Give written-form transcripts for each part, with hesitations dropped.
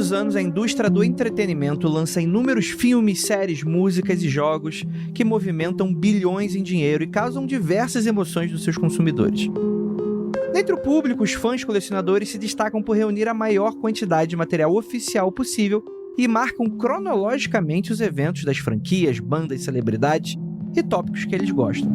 os anos, a indústria do entretenimento lança inúmeros filmes, séries, músicas e jogos que movimentam bilhões em dinheiro e causam diversas emoções nos seus consumidores. Dentre o público, os fãs colecionadores se destacam por reunir a maior quantidade de material oficial possível e marcam cronologicamente os eventos das franquias, bandas, celebridades e tópicos que eles gostam.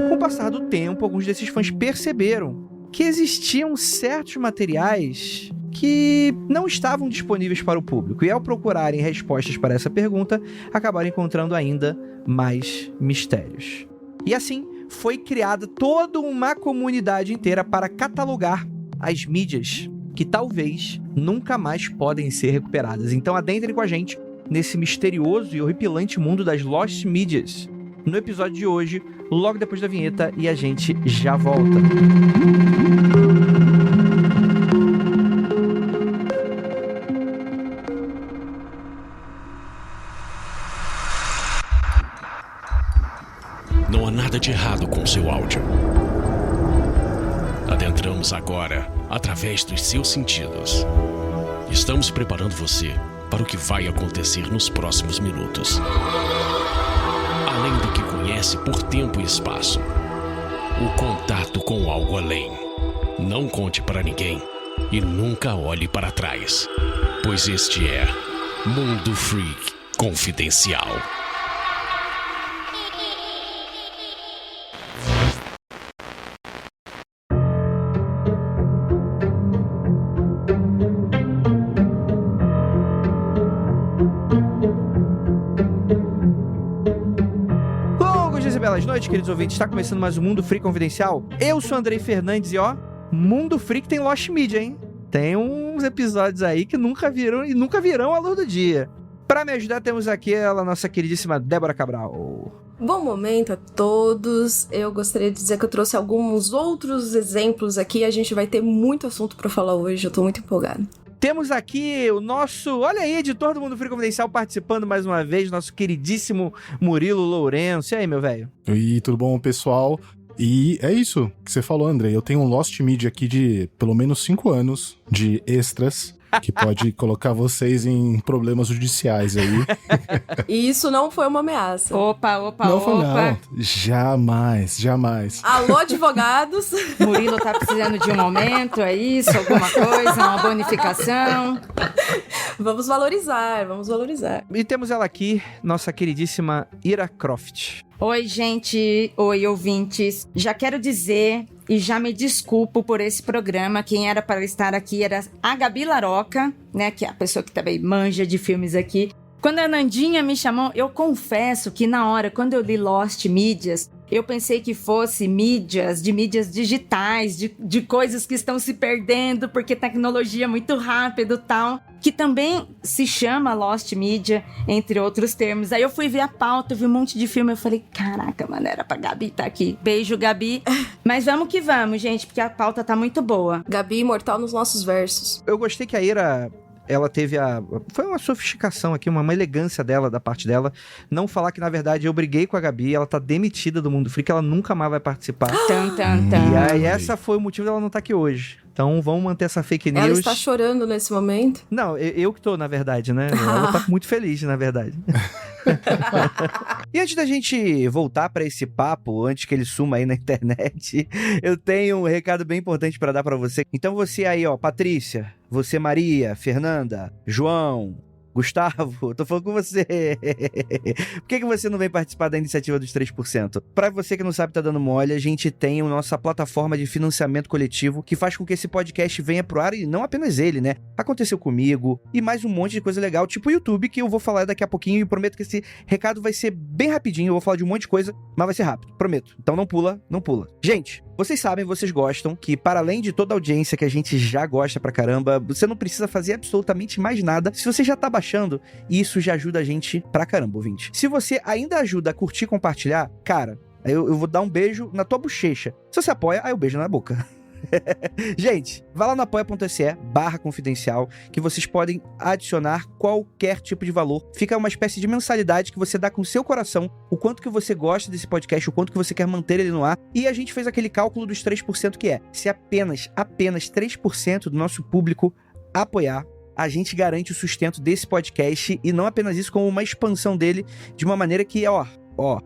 Com o passar do tempo, alguns desses fãs perceberam que existiam certos materiais que não estavam disponíveis para o público, e ao procurarem respostas para essa pergunta, acabaram encontrando ainda mais mistérios. E assim, foi criada toda uma comunidade inteira para catalogar as mídias que talvez nunca mais podem ser recuperadas. Então adentrem com a gente nesse misterioso e horripilante mundo das Lost Medias no episódio de hoje, logo depois da vinheta, e a gente já volta. Não há nada de errado com seu áudio. Adentramos agora através dos seus sentidos. Estamos preparando você para o que vai acontecer nos próximos minutos. Além do que conhece por tempo e espaço, o contato com algo além. Não conte para ninguém e nunca olhe para trás, pois este é Mundo Freak Confidencial. Belas noites, queridos ouvintes. Está começando mais um Mundo Freak Confidencial. Eu sou Andrei Fernandes e Mundo Freak tem Lost Media, hein? Tem uns episódios aí que nunca viram e nunca virão à luz do dia. Para me ajudar, temos aqui ela, nossa queridíssima Débora Cabral. Bom momento a todos. Eu gostaria de dizer que eu trouxe alguns outros exemplos aqui. A gente vai ter muito assunto para falar hoje. Eu tô muito empolgada. Temos aqui o nosso, olha aí, editor do Mundo Freak Confidencial participando mais uma vez, nosso queridíssimo Murilo Lourenço. E aí, meu velho? Oi, tudo bom, pessoal? E é isso que você falou, André. Eu tenho um Lost Media aqui de pelo menos 5 anos de extras que pode colocar vocês em problemas judiciais aí. E isso não foi uma ameaça. Opa. Não. Jamais. Alô, advogados. Murilo tá precisando de um aumento, é isso? Alguma coisa? Uma bonificação? Vamos valorizar. E temos ela aqui, nossa queridíssima Ira Croft. Oi, gente. Oi, ouvintes. Já quero dizer e já me desculpo por esse programa. Quem era para estar aqui era a Gabi Laroca, né? Que é a pessoa que também manja de filmes aqui. Quando a Nandinha me chamou, eu confesso que na hora, quando eu li Lost Medias, eu pensei que fosse mídias digitais, de coisas que estão se perdendo, porque tecnologia é muito rápido e tal, que também se chama Lost Media, entre outros termos. Aí eu fui ver a pauta, vi um monte de filme, eu falei, caraca, mano, era pra Gabi estar aqui. Beijo, Gabi. Mas vamos que vamos, gente, porque a pauta tá muito boa. Gabi imortal nos nossos versos. Eu gostei que a Ira... ela teve foi uma sofisticação aqui, uma elegância dela, da parte dela, não falar que, na verdade, eu briguei com a Gabi, ela tá demitida do Mundo Freak, ela nunca mais vai participar. E aí, essa foi o motivo dela não estar aqui hoje. Então, vamos manter essa fake news. Ela está chorando nesse momento? Não, eu que tô, na verdade, né? Ela tá muito feliz, na verdade. E antes da gente voltar pra esse papo, antes que ele suma aí na internet, eu tenho um recado bem importante pra dar pra você. Então você aí, Patrícia, você Maria, Fernanda, João, Gustavo, tô falando com você. Por que você não vem participar da iniciativa dos 3%? Pra você que não sabe, tá dando mole, a gente tem a nossa plataforma de financiamento coletivo que faz com que esse podcast venha pro ar, e não apenas ele, né? Aconteceu comigo e mais um monte de coisa legal, tipo o YouTube, que eu vou falar daqui a pouquinho, e prometo que esse recado vai ser bem rapidinho, eu vou falar de um monte de coisa, mas vai ser rápido, prometo. Então não pula. Gente, vocês sabem, vocês gostam, que para além de toda a audiência que a gente já gosta pra caramba, você não precisa fazer absolutamente mais nada. Se você já tá baixando, isso já ajuda a gente pra caramba, ouvinte. Se você ainda ajuda a curtir e compartilhar, cara, eu vou dar um beijo na tua bochecha. Se você apoia, aí eu beijo na boca. Gente, vá lá no apoia.se/confidencial que vocês podem adicionar qualquer tipo de valor. Fica uma espécie de mensalidade que você dá com o seu coração, o quanto que você gosta desse podcast, o quanto que você quer manter ele no ar. E a gente fez aquele cálculo dos 3% que é, se apenas 3% do nosso público apoiar, a gente garante o sustento desse podcast e não apenas isso, como uma expansão dele de uma maneira que,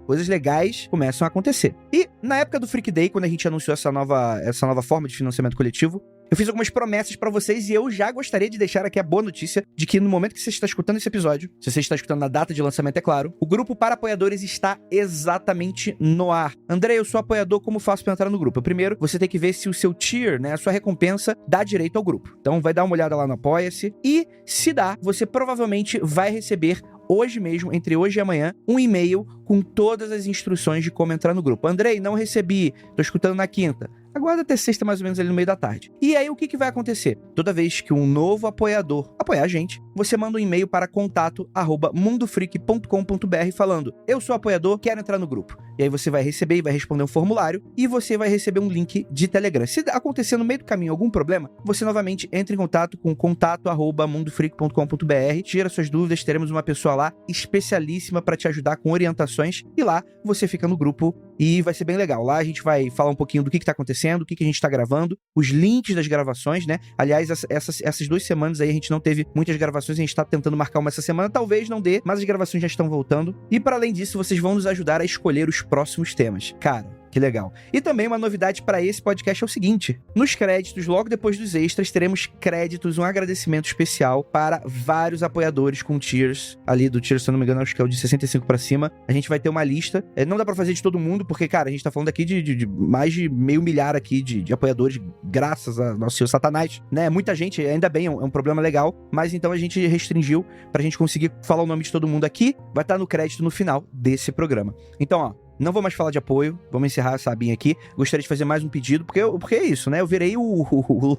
coisas legais começam a acontecer. E na época do Freak Day, quando a gente anunciou essa nova forma de financiamento coletivo, eu fiz algumas promessas pra vocês e eu já gostaria de deixar aqui a boa notícia de que no momento que você está escutando esse episódio, se você está escutando na data de lançamento, é claro, o grupo para apoiadores está exatamente no ar. André, eu sou apoiador, como faço pra entrar no grupo? Primeiro, você tem que ver se o seu tier, né, a sua recompensa, dá direito ao grupo. Então vai dar uma olhada lá no Apoia-se e, se dá, você provavelmente vai receber hoje mesmo, entre hoje e amanhã, um e-mail com todas as instruções de como entrar no grupo. Andrei, não recebi, tô escutando na quinta. Aguarda até sexta, mais ou menos ali no meio da tarde. E aí, o que vai acontecer? Toda vez que um novo apoiador apoiar a gente, você manda um e-mail para contato@mundofreak.com.br falando: eu sou apoiador, quero entrar no grupo. E aí você vai receber e vai responder um formulário e você vai receber um link de Telegram. Se acontecer no meio do caminho algum problema, você novamente entra em contato com contato@mundofreak.com.br, tira suas dúvidas, teremos uma pessoa lá especialíssima para te ajudar com orientações e lá você fica no grupo e vai ser bem legal. Lá a gente vai falar um pouquinho do que tá acontecendo, o que a gente tá gravando, os links das gravações, né? Aliás, essas 2 semanas aí a gente não teve muitas gravações, a gente tá tentando marcar uma essa semana, talvez não dê, mas as gravações já estão voltando. E para além disso, vocês vão nos ajudar a escolher os próximos temas. Cara, que legal. E também uma novidade para esse podcast é o seguinte: nos créditos, logo depois dos extras, teremos créditos, um agradecimento especial para vários apoiadores com tiers, ali do tier, se eu não me engano, acho que é o de 65 para cima. A gente vai ter uma lista, não dá para fazer de todo mundo, porque, cara, a gente tá falando aqui de mais de 500 mil aqui de apoiadores, graças a nosso Senhor Satanás, né? Muita gente, ainda bem, é um problema legal, mas então a gente restringiu pra gente conseguir falar o nome de todo mundo aqui, vai estar no crédito no final desse programa. Então, não vou mais falar de apoio, vamos encerrar essa abinha aqui. Gostaria de fazer mais um pedido, porque é isso, né? Eu virei o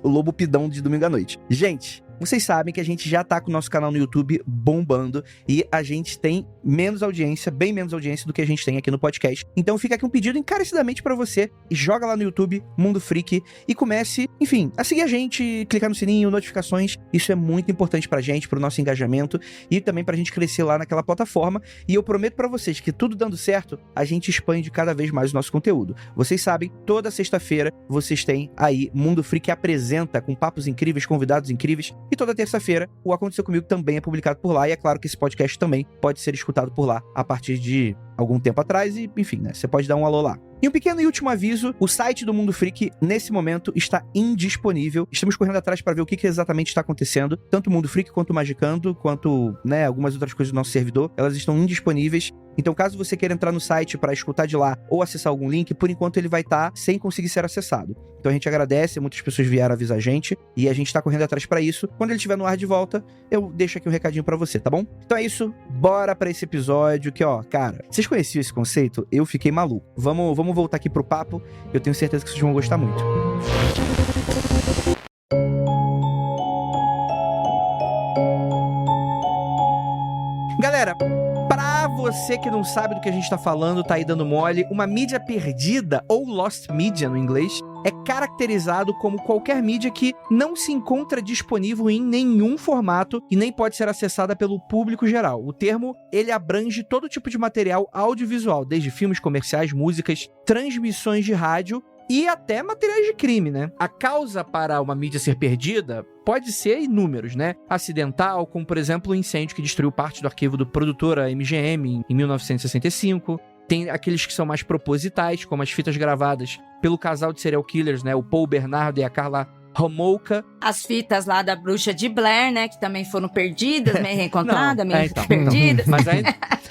lobo pidão de domingo à noite. Gente, vocês sabem que a gente já tá com o nosso canal no YouTube bombando e a gente tem menos audiência, bem menos audiência do que a gente tem aqui no podcast. Então fica aqui um pedido encarecidamente pra você. Joga lá no YouTube, Mundo Freak, e comece, enfim, a seguir a gente, clicar no sininho, notificações. Isso é muito importante pra gente, pro nosso engajamento e também pra gente crescer lá naquela plataforma. E eu prometo pra vocês que tudo dando certo, a gente expande cada vez mais o nosso conteúdo. Vocês sabem, toda sexta-feira vocês têm aí Mundo Freak apresenta, com papos incríveis, convidados incríveis. E toda terça-feira, o Aconteceu Comigo também é publicado por lá. E é claro que esse podcast também pode ser escutado por lá a partir de algum tempo atrás. E, enfim, né? Você pode dar um alô lá. E um pequeno e último aviso, o site do Mundo Freak, nesse momento, está indisponível. Estamos correndo atrás para ver o que exatamente está acontecendo. Tanto o Mundo Freak, quanto o Magicando, quanto, né, algumas outras coisas do nosso servidor, elas estão indisponíveis. Então, caso você queira entrar no site para escutar de lá ou acessar algum link, por enquanto ele vai estar sem conseguir ser acessado. Então a gente agradece, muitas pessoas vieram avisar a gente e a gente está correndo atrás para isso. Quando ele estiver no ar de volta, eu deixo aqui um recadinho para você, tá bom? Então é isso, bora para esse episódio que, cara, vocês conheciam esse conceito? Eu fiquei maluco. Vamos voltar aqui pro papo, eu tenho certeza que vocês vão gostar muito. Galera, pra você que não sabe do que a gente tá falando, tá aí dando mole, uma mídia perdida, ou lost media no inglês, é caracterizado como qualquer mídia que não se encontra disponível em nenhum formato e nem pode ser acessada pelo público geral. O termo, ele abrange todo tipo de material audiovisual, desde filmes, comerciais, músicas, transmissões de rádio e até materiais de crime, né? A causa para uma mídia ser perdida pode ser inúmeros, né? Acidental, como por exemplo o incêndio que destruiu parte do arquivo do Produtora MGM em 1965. Tem aqueles que são mais propositais, como as fitas gravadas pelo casal de serial killers, né? O Paul Bernardo e a Carla Homolka. As fitas lá da Bruxa de Blair, né? Que também foram perdidas, meio reencontradas, meio perdidas. Mas aí,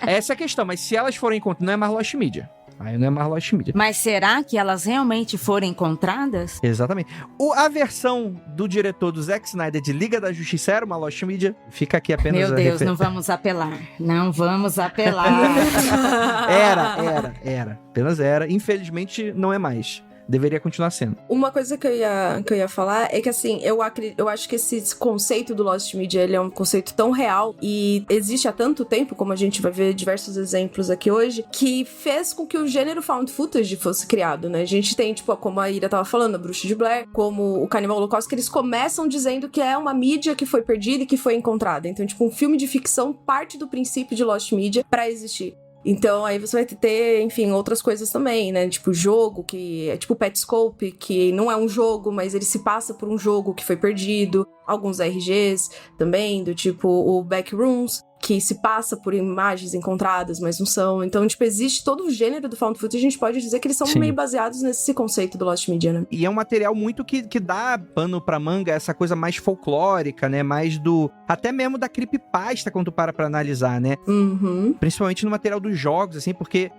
essa é a questão. Mas se elas forem encontradas, não é mais lost media. Aí não é mais lost media. Mas será que elas realmente foram encontradas? Exatamente. A versão do diretor do Zack Snyder de Liga da Justiça era uma lost media. Fica aqui apenas Meu Deus, não vamos apelar. Não vamos apelar. Era. Apenas era. Infelizmente, não é mais. deveria continuar sendo. Uma coisa que eu ia falar é que, assim, eu acho que esse conceito do Lost Media, ele é um conceito tão real e existe há tanto tempo, como a gente vai ver diversos exemplos aqui hoje, que fez com que o gênero found footage fosse criado, né? A gente tem, tipo, como a Ira tava falando, a Bruxa de Blair, como o Canibal Holocaust, que eles começam dizendo que é uma mídia que foi perdida e que foi encontrada. Então, tipo, um filme de ficção parte do princípio de Lost Media pra existir. Então, aí você vai ter, enfim, outras coisas também, né? Tipo, jogo, que é tipo Petscope, que não é um jogo, mas ele se passa por um jogo que foi perdido. Alguns RGs também, do tipo o Backrooms, que se passa por imagens encontradas, mas não são. Então, tipo, existe todo o gênero do found footage, a gente pode dizer que eles são meio baseados nesse conceito do Lost Media, né? E é um material muito que dá pano pra manga, essa coisa mais folclórica, né? Mais do... até mesmo da creepypasta, quando tu para pra analisar, né? Uhum. Principalmente no material dos jogos, assim, porque...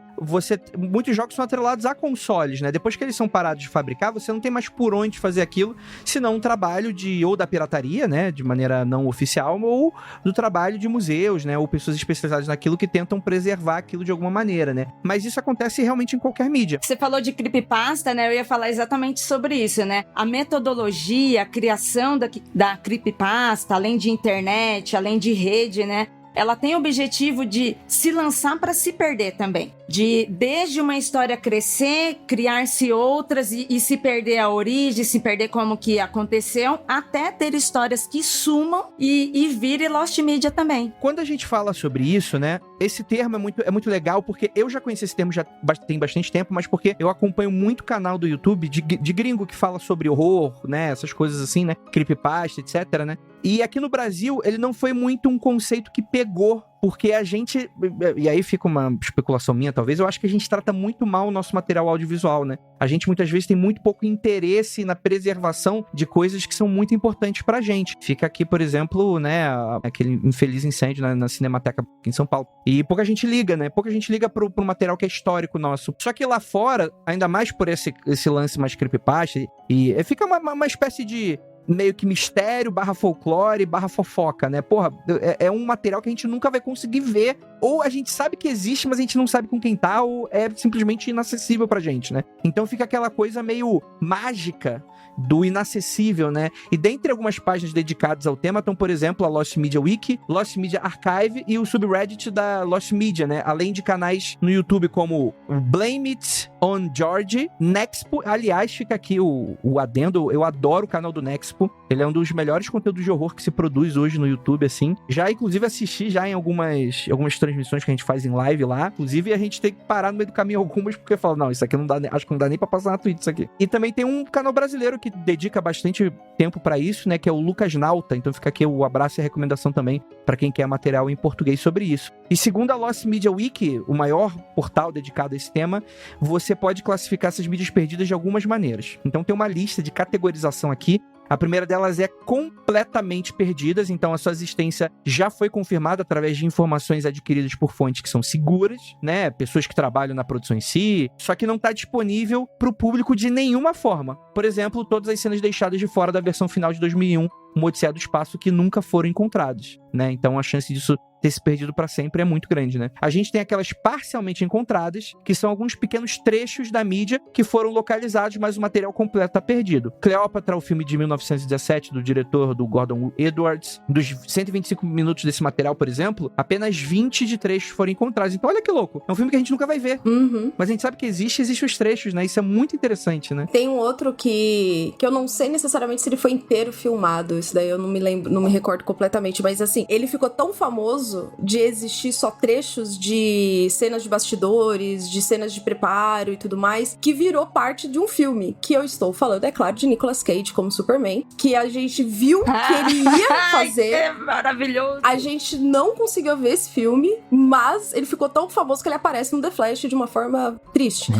muitos jogos são atrelados a consoles, né? Depois que eles são parados de fabricar, você não tem mais por onde fazer aquilo, senão um trabalho ou da pirataria, né? De maneira não oficial, ou do trabalho de museus, né? Ou pessoas especializadas naquilo que tentam preservar aquilo de alguma maneira, né? Mas isso acontece realmente em qualquer mídia. Você falou de creepypasta, né? Eu ia falar exatamente sobre isso, né? A metodologia, a criação da creepypasta, além de internet, além de rede, né? Ela tem o objetivo de se lançar para se perder também. De, desde uma história crescer, criar-se outras e se perder a origem, se perder como que aconteceu, até ter histórias que sumam e vire Lost Media também. Quando a gente fala sobre isso, né, esse termo é muito legal, porque eu já conheci esse termo já tem bastante tempo, mas porque eu acompanho muito canal do YouTube de gringo que fala sobre horror, né, essas coisas assim, né, creepypasta, etc, né. E aqui no Brasil, ele não foi muito um conceito que pegou, porque a gente... e aí fica uma especulação minha, talvez. Eu acho que a gente trata muito mal o nosso material audiovisual, né? A gente, muitas vezes, tem muito pouco interesse na preservação de coisas que são muito importantes pra gente. Fica aqui, por exemplo, né, aquele infeliz incêndio na Cinemateca aqui em São Paulo. E pouca gente liga, né? Pouca gente liga pro material que é histórico nosso. Só que lá fora, ainda mais por esse lance mais creepypasta, e fica uma espécie de... meio que mistério, /folclore, /fofoca, né? Porra, é um material que a gente nunca vai conseguir ver, ou a gente sabe que existe, mas a gente não sabe com quem tá, ou é simplesmente inacessível pra gente, né? Então fica aquela coisa meio mágica do inacessível, né? E dentre algumas páginas dedicadas ao tema estão, por exemplo, a Lost Media Wiki, Lost Media Archive e o subreddit da Lost Media, né? Além de canais no YouTube como Blame It on George, Nexpo, aliás, fica aqui o adendo, eu adoro o canal do Nexpo, ele é um dos melhores conteúdos de horror que se produz hoje no YouTube, assim. Já, inclusive, assisti já em algumas transmissões que a gente faz em live lá, inclusive a gente tem que parar no meio do caminho algumas, porque fala, não, isso aqui não dá, acho que não dá nem pra passar na Twitch isso aqui. E também tem um canal brasileiro que dedica bastante tempo pra isso, né, que é o Lucas Nauta, então fica aqui o abraço e a recomendação também pra quem quer material em português sobre isso. E segundo a Lost Media Wiki, o maior portal dedicado a esse tema, você pode classificar essas mídias perdidas de algumas maneiras. Então tem uma lista de categorização aqui. A primeira delas é completamente perdidas, então a sua existência já foi confirmada através de informações adquiridas por fontes que são seguras, né? Pessoas que trabalham na produção em si, só que não está disponível para o público de nenhuma forma. Por exemplo, todas as cenas deixadas de fora da versão final de 2001, uma Odisseia do Espaço, que nunca foram encontradas, né? Então a chance disso ter se perdido para sempre é muito grande, né? A gente tem aquelas parcialmente encontradas, que são alguns pequenos trechos da mídia que foram localizados, mas o material completo está perdido. Cleópatra, o filme de 1917, do diretor do Gordon Edwards, dos 125 minutos desse material, por exemplo, apenas 20 de trechos foram encontrados. Então olha que louco, é um filme que a gente nunca vai ver. Uhum. Mas a gente sabe que existem os trechos, né? Isso é muito interessante, né? Tem um outro que eu não sei necessariamente se ele foi inteiro filmado, isso daí eu não me lembro, não me recordo completamente, mas assim, ele ficou tão famoso de existir só trechos de cenas de bastidores, de cenas de preparo e tudo mais, que virou parte de um filme, que eu estou falando, é claro, de Nicolas Cage como Superman, que a gente viu que ele ia fazer. É maravilhoso. A gente não conseguiu ver esse filme, mas ele ficou tão famoso que ele aparece no The Flash de uma forma triste.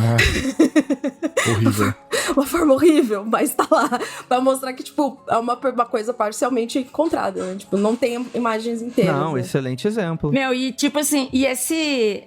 Horrível. Uma forma horrível, mas tá lá pra mostrar que, tipo, é uma coisa parcialmente encontrada, né? Tipo, não tem imagens inteiras. Não, né? excelente exemplo. Meu, e tipo assim,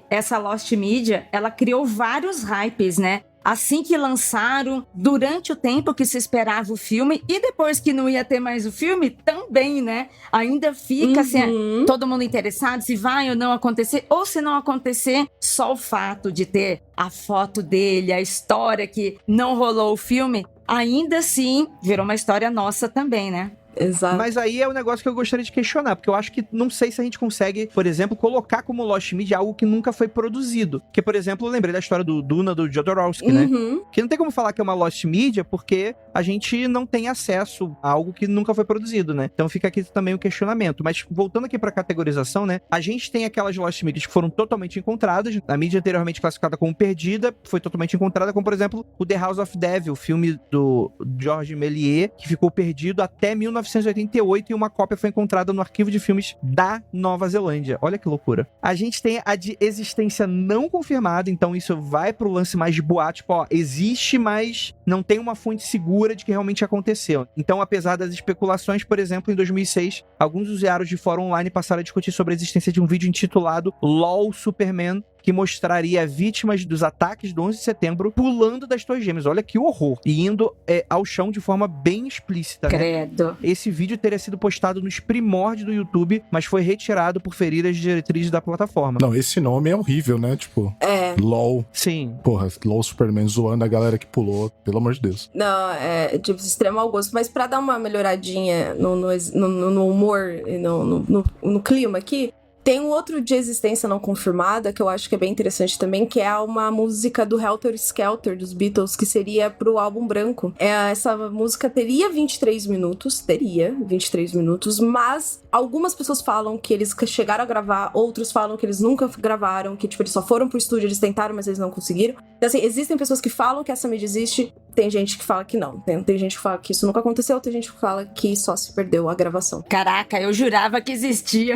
essa Lost Media, ela criou vários hypes, né? assim que lançaram, durante o tempo que se esperava o filme, e depois que não ia ter mais o filme, também, né? Ainda fica assim, todo mundo interessado se vai ou não acontecer, ou se não acontecer, só o fato de ter a foto dele, a história que não rolou o filme, ainda assim virou uma história nossa também, né? Exato. Mas aí é um negócio que eu gostaria de questionar, porque eu acho que não sei se a gente consegue, por exemplo, colocar como Lost Media algo que nunca foi produzido. Porque, por exemplo, eu lembrei da história do Duna, do Jodorowsky, né? Que não tem como falar que é uma Lost Media, porque a gente não tem acesso a algo que nunca foi produzido, né? Então fica aqui também o questionamento. Mas voltando aqui pra categorização, né? A gente tem aquelas Lost Medias que foram totalmente encontradas. A mídia anteriormente classificada como perdida foi totalmente encontrada, como, por exemplo, o The House of Devil, o filme do Georges Méliès, que ficou perdido até 1988 e uma cópia foi encontrada no arquivo de filmes da Nova Zelândia. Olha que loucura. A gente tem a de existência não confirmada, então isso vai pro lance mais de boato, tipo, ó, existe, mas não tem uma fonte segura de que realmente aconteceu. Então, apesar das especulações, por exemplo, em 2006, alguns usuários de fórum online passaram a discutir sobre a existência de um vídeo intitulado LOL Superman, que mostraria vítimas dos ataques do 11 de setembro pulando das Torres Gêmeas. Olha que horror. E indo ao chão de forma bem explícita, né? Credo. Esse vídeo teria sido postado nos primórdios do YouTube, mas foi retirado por ferir as diretrizes da plataforma. Não, esse nome é horrível, né? Tipo, LOL. Sim. Porra, LOL Superman zoando a galera que pulou, pelo amor de Deus. Não, é de extremo mau gosto. Mas pra dar uma melhoradinha no humor e no clima aqui, tem um outro de existência não confirmada, que eu acho que é bem interessante também, que é uma música do Helter Skelter, dos Beatles, que seria pro álbum branco. Essa música teria 23 minutos, mas algumas pessoas falam que eles chegaram a gravar, outros falam que eles nunca gravaram, que tipo, eles só foram pro estúdio, eles tentaram, mas eles não conseguiram. Então assim, existem pessoas que falam que essa mídia existe, tem gente que fala que não. Tem gente que fala que isso nunca aconteceu, tem gente que fala que só se perdeu a gravação. Caraca, eu jurava que existia.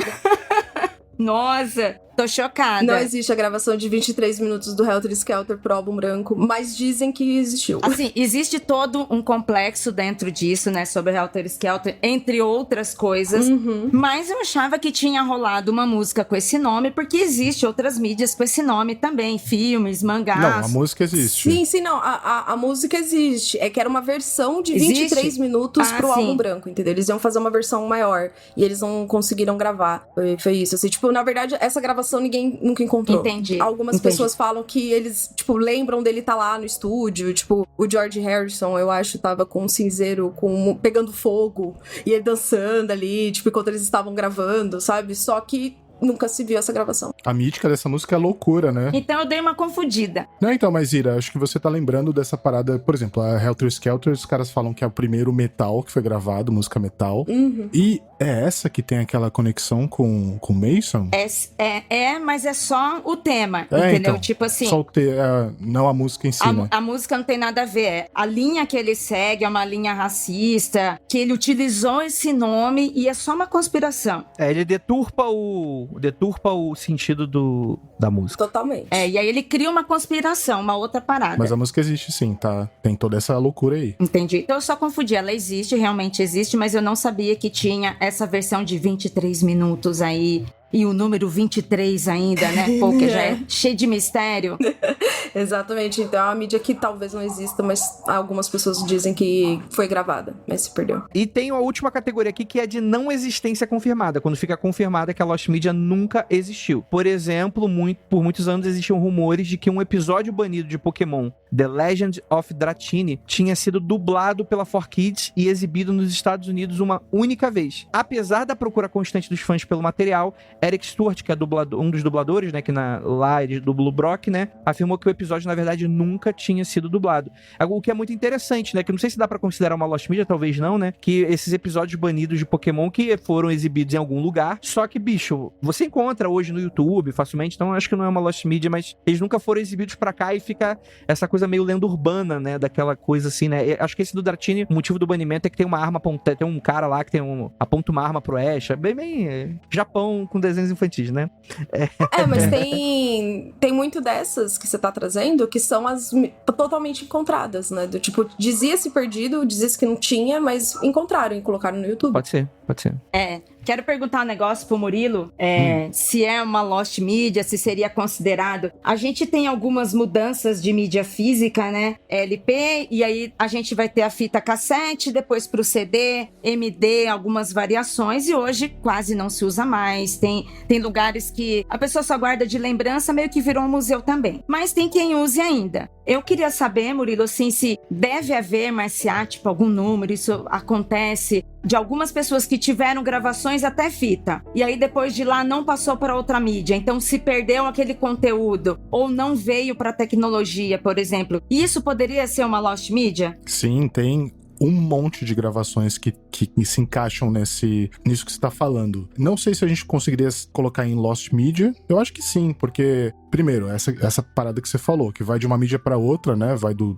Nossa, tô chocada. Não existe a gravação de 23 minutos do Helter Skelter pro álbum branco, mas dizem que existiu. Assim, existe todo um complexo dentro disso, né, sobre Helter Skelter, entre outras coisas, mas eu achava que tinha rolado uma música com esse nome, porque existe outras mídias com esse nome também, filmes, mangás. Não, a música existe. Sim, não, a música existe, é que era uma versão de 23 minutos pro álbum branco, entendeu? Eles iam fazer uma versão maior, e eles não conseguiram gravar, foi isso, assim, tipo, na verdade, essa gravação ninguém nunca encontrou. Entendi. Algumas pessoas falam que eles, tipo, lembram dele tá lá no estúdio, tipo, o George Harrison, eu acho, tava com um cinzeiro pegando fogo, e ele dançando ali, tipo, enquanto eles estavam gravando, sabe? Só que nunca se viu essa gravação. A mítica dessa música é loucura, né? Então eu dei uma confundida. Não, então, mas Ira, acho que você tá lembrando dessa parada, por exemplo, a Helter Skelter, os caras falam que é o primeiro metal que foi gravado, música metal. E é essa que tem aquela conexão com Mason? Mas é só o tema, entendeu? Então, tipo assim... Só não a música em si, né? A música não tem nada a ver. A linha que ele segue é uma linha racista, que ele utilizou esse nome e é só uma conspiração. Ele deturpa o sentido da música. Totalmente. E aí ele cria uma conspiração, uma outra parada. Mas a música existe sim, tá? Tem toda essa loucura aí. Entendi. Então eu só confundi. Ela existe, realmente existe, mas eu não sabia que tinha essa versão de 23 minutos aí. E o número 23 ainda, né? Porque já é cheio de mistério. Exatamente. Então é uma mídia que talvez não exista, mas algumas pessoas dizem que foi gravada, mas se perdeu. E tem a última categoria aqui, que é de não existência confirmada. Quando fica confirmada que a Lost Media nunca existiu. Por exemplo, por muitos anos existiam rumores de que um episódio banido de Pokémon, The Legend of Dratini, tinha sido dublado pela 4Kids e exibido nos Estados Unidos uma única vez. Apesar da procura constante dos fãs pelo material, Eric Stewart, que é um dos dubladores, né, que lá ele dubla o Brock, né, afirmou que o episódio, na verdade, nunca tinha sido dublado. O que é muito interessante, né, que não sei se dá pra considerar uma Lost Media, talvez não, né, que esses episódios banidos de Pokémon que foram exibidos em algum lugar, só que, bicho, você encontra hoje no YouTube facilmente, então acho que não é uma Lost Media, mas eles nunca foram exibidos pra cá e fica essa coisa meio lenda urbana, né, daquela coisa assim, né. Acho que esse do Dratini, o motivo do banimento é que tem uma arma, tem um cara lá que aponta uma arma pro Ash, é bem Japão com desenhos infantis, né? Mas tem muito dessas que você tá trazendo que são as totalmente encontradas, né? Do tipo, dizia-se perdido, dizia-se que não tinha, mas encontraram e colocaram no YouTube. Pode ser. Quero perguntar um negócio pro Murilo, se é uma lost media, se seria considerado. A gente tem algumas mudanças de mídia física, né? LP, e aí a gente vai ter a fita cassete, depois pro CD, MD, algumas variações, e hoje quase não se usa mais. Tem lugares que a pessoa só guarda de lembrança, meio que virou um museu também. Mas tem quem use ainda. Eu queria saber, Murilo, assim, se deve haver, Marciá, tipo, algum número, isso acontece de algumas pessoas que tiveram gravações até fita, e aí depois de lá não passou para outra mídia, então se perdeu aquele conteúdo, ou não veio para tecnologia, por exemplo. Isso poderia ser uma lost media? Sim, tem um monte de gravações que se encaixam nisso que você está falando. Não sei se a gente conseguiria colocar em Lost Media. Eu acho que sim, porque, primeiro, essa parada que você falou, que vai de uma mídia para outra, né? Vai do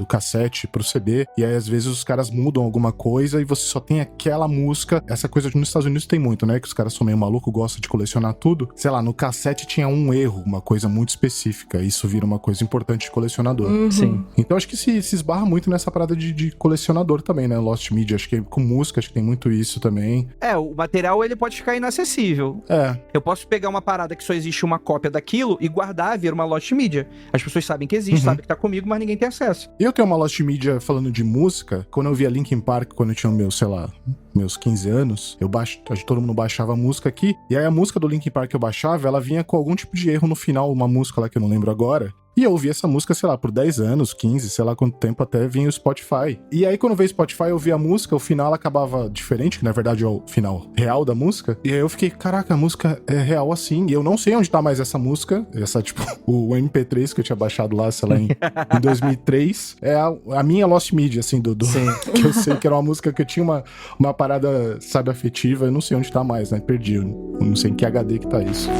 cassete pro CD, e aí às vezes os caras mudam alguma coisa e você só tem aquela música. Essa coisa nos Estados Unidos tem muito, né? Que os caras são meio malucos, gostam de colecionar tudo. Sei lá, no cassete tinha um erro, uma coisa muito específica. Isso vira uma coisa importante de colecionador. Sim. Então acho que se esbarra muito nessa parada de colecionador também, né? Lost Media, acho que com música, acho que tem muito isso também. O material, ele pode ficar inacessível. Eu posso pegar uma parada que só existe uma cópia daquilo e guardar, vira uma Lost Media. As pessoas sabem que existe, sabem que tá comigo, mas ninguém tem acesso. Eu tenho uma Lost Media falando de música, quando eu via Linkin Park, quando eu tinha meus 15 anos, todo mundo baixava a música aqui, e aí a música do Linkin Park que eu baixava, ela vinha com algum tipo de erro no final, uma música lá que eu não lembro agora. E eu ouvi essa música, sei lá, por 10 anos, 15, sei lá quanto tempo, até vinha o Spotify. E aí, quando veio o Spotify, eu ouvi a música, o final acabava diferente, que na verdade é o final real da música. E aí eu fiquei, caraca, a música é real assim. E eu não sei onde tá mais essa música. O MP3 que eu tinha baixado lá, sei lá, em 2003. É a minha Lost Media, assim, que eu sei que era uma música que eu tinha uma parada, sabe, afetiva. Eu não sei onde tá mais, né? Perdi. Eu não sei em que HD que tá isso.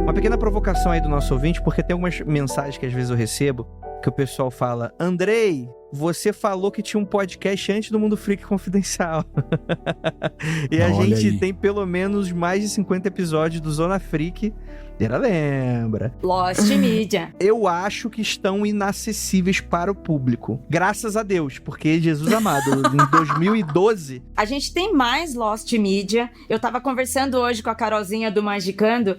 Uma pequena provocação aí do nosso ouvinte, porque tem algumas mensagens que às vezes eu recebo, que o pessoal fala: Andrei, você falou que tinha um podcast antes do Mundo Freak Confidencial. E a gente tem pelo menos mais de 50 episódios do Zona Freak. Ela lembra. Lost Media. Eu acho que estão inacessíveis para o público. Graças a Deus, porque Jesus amado, em 2012... A gente tem mais Lost Media. Eu tava conversando hoje com a Carolzinha do Magicando.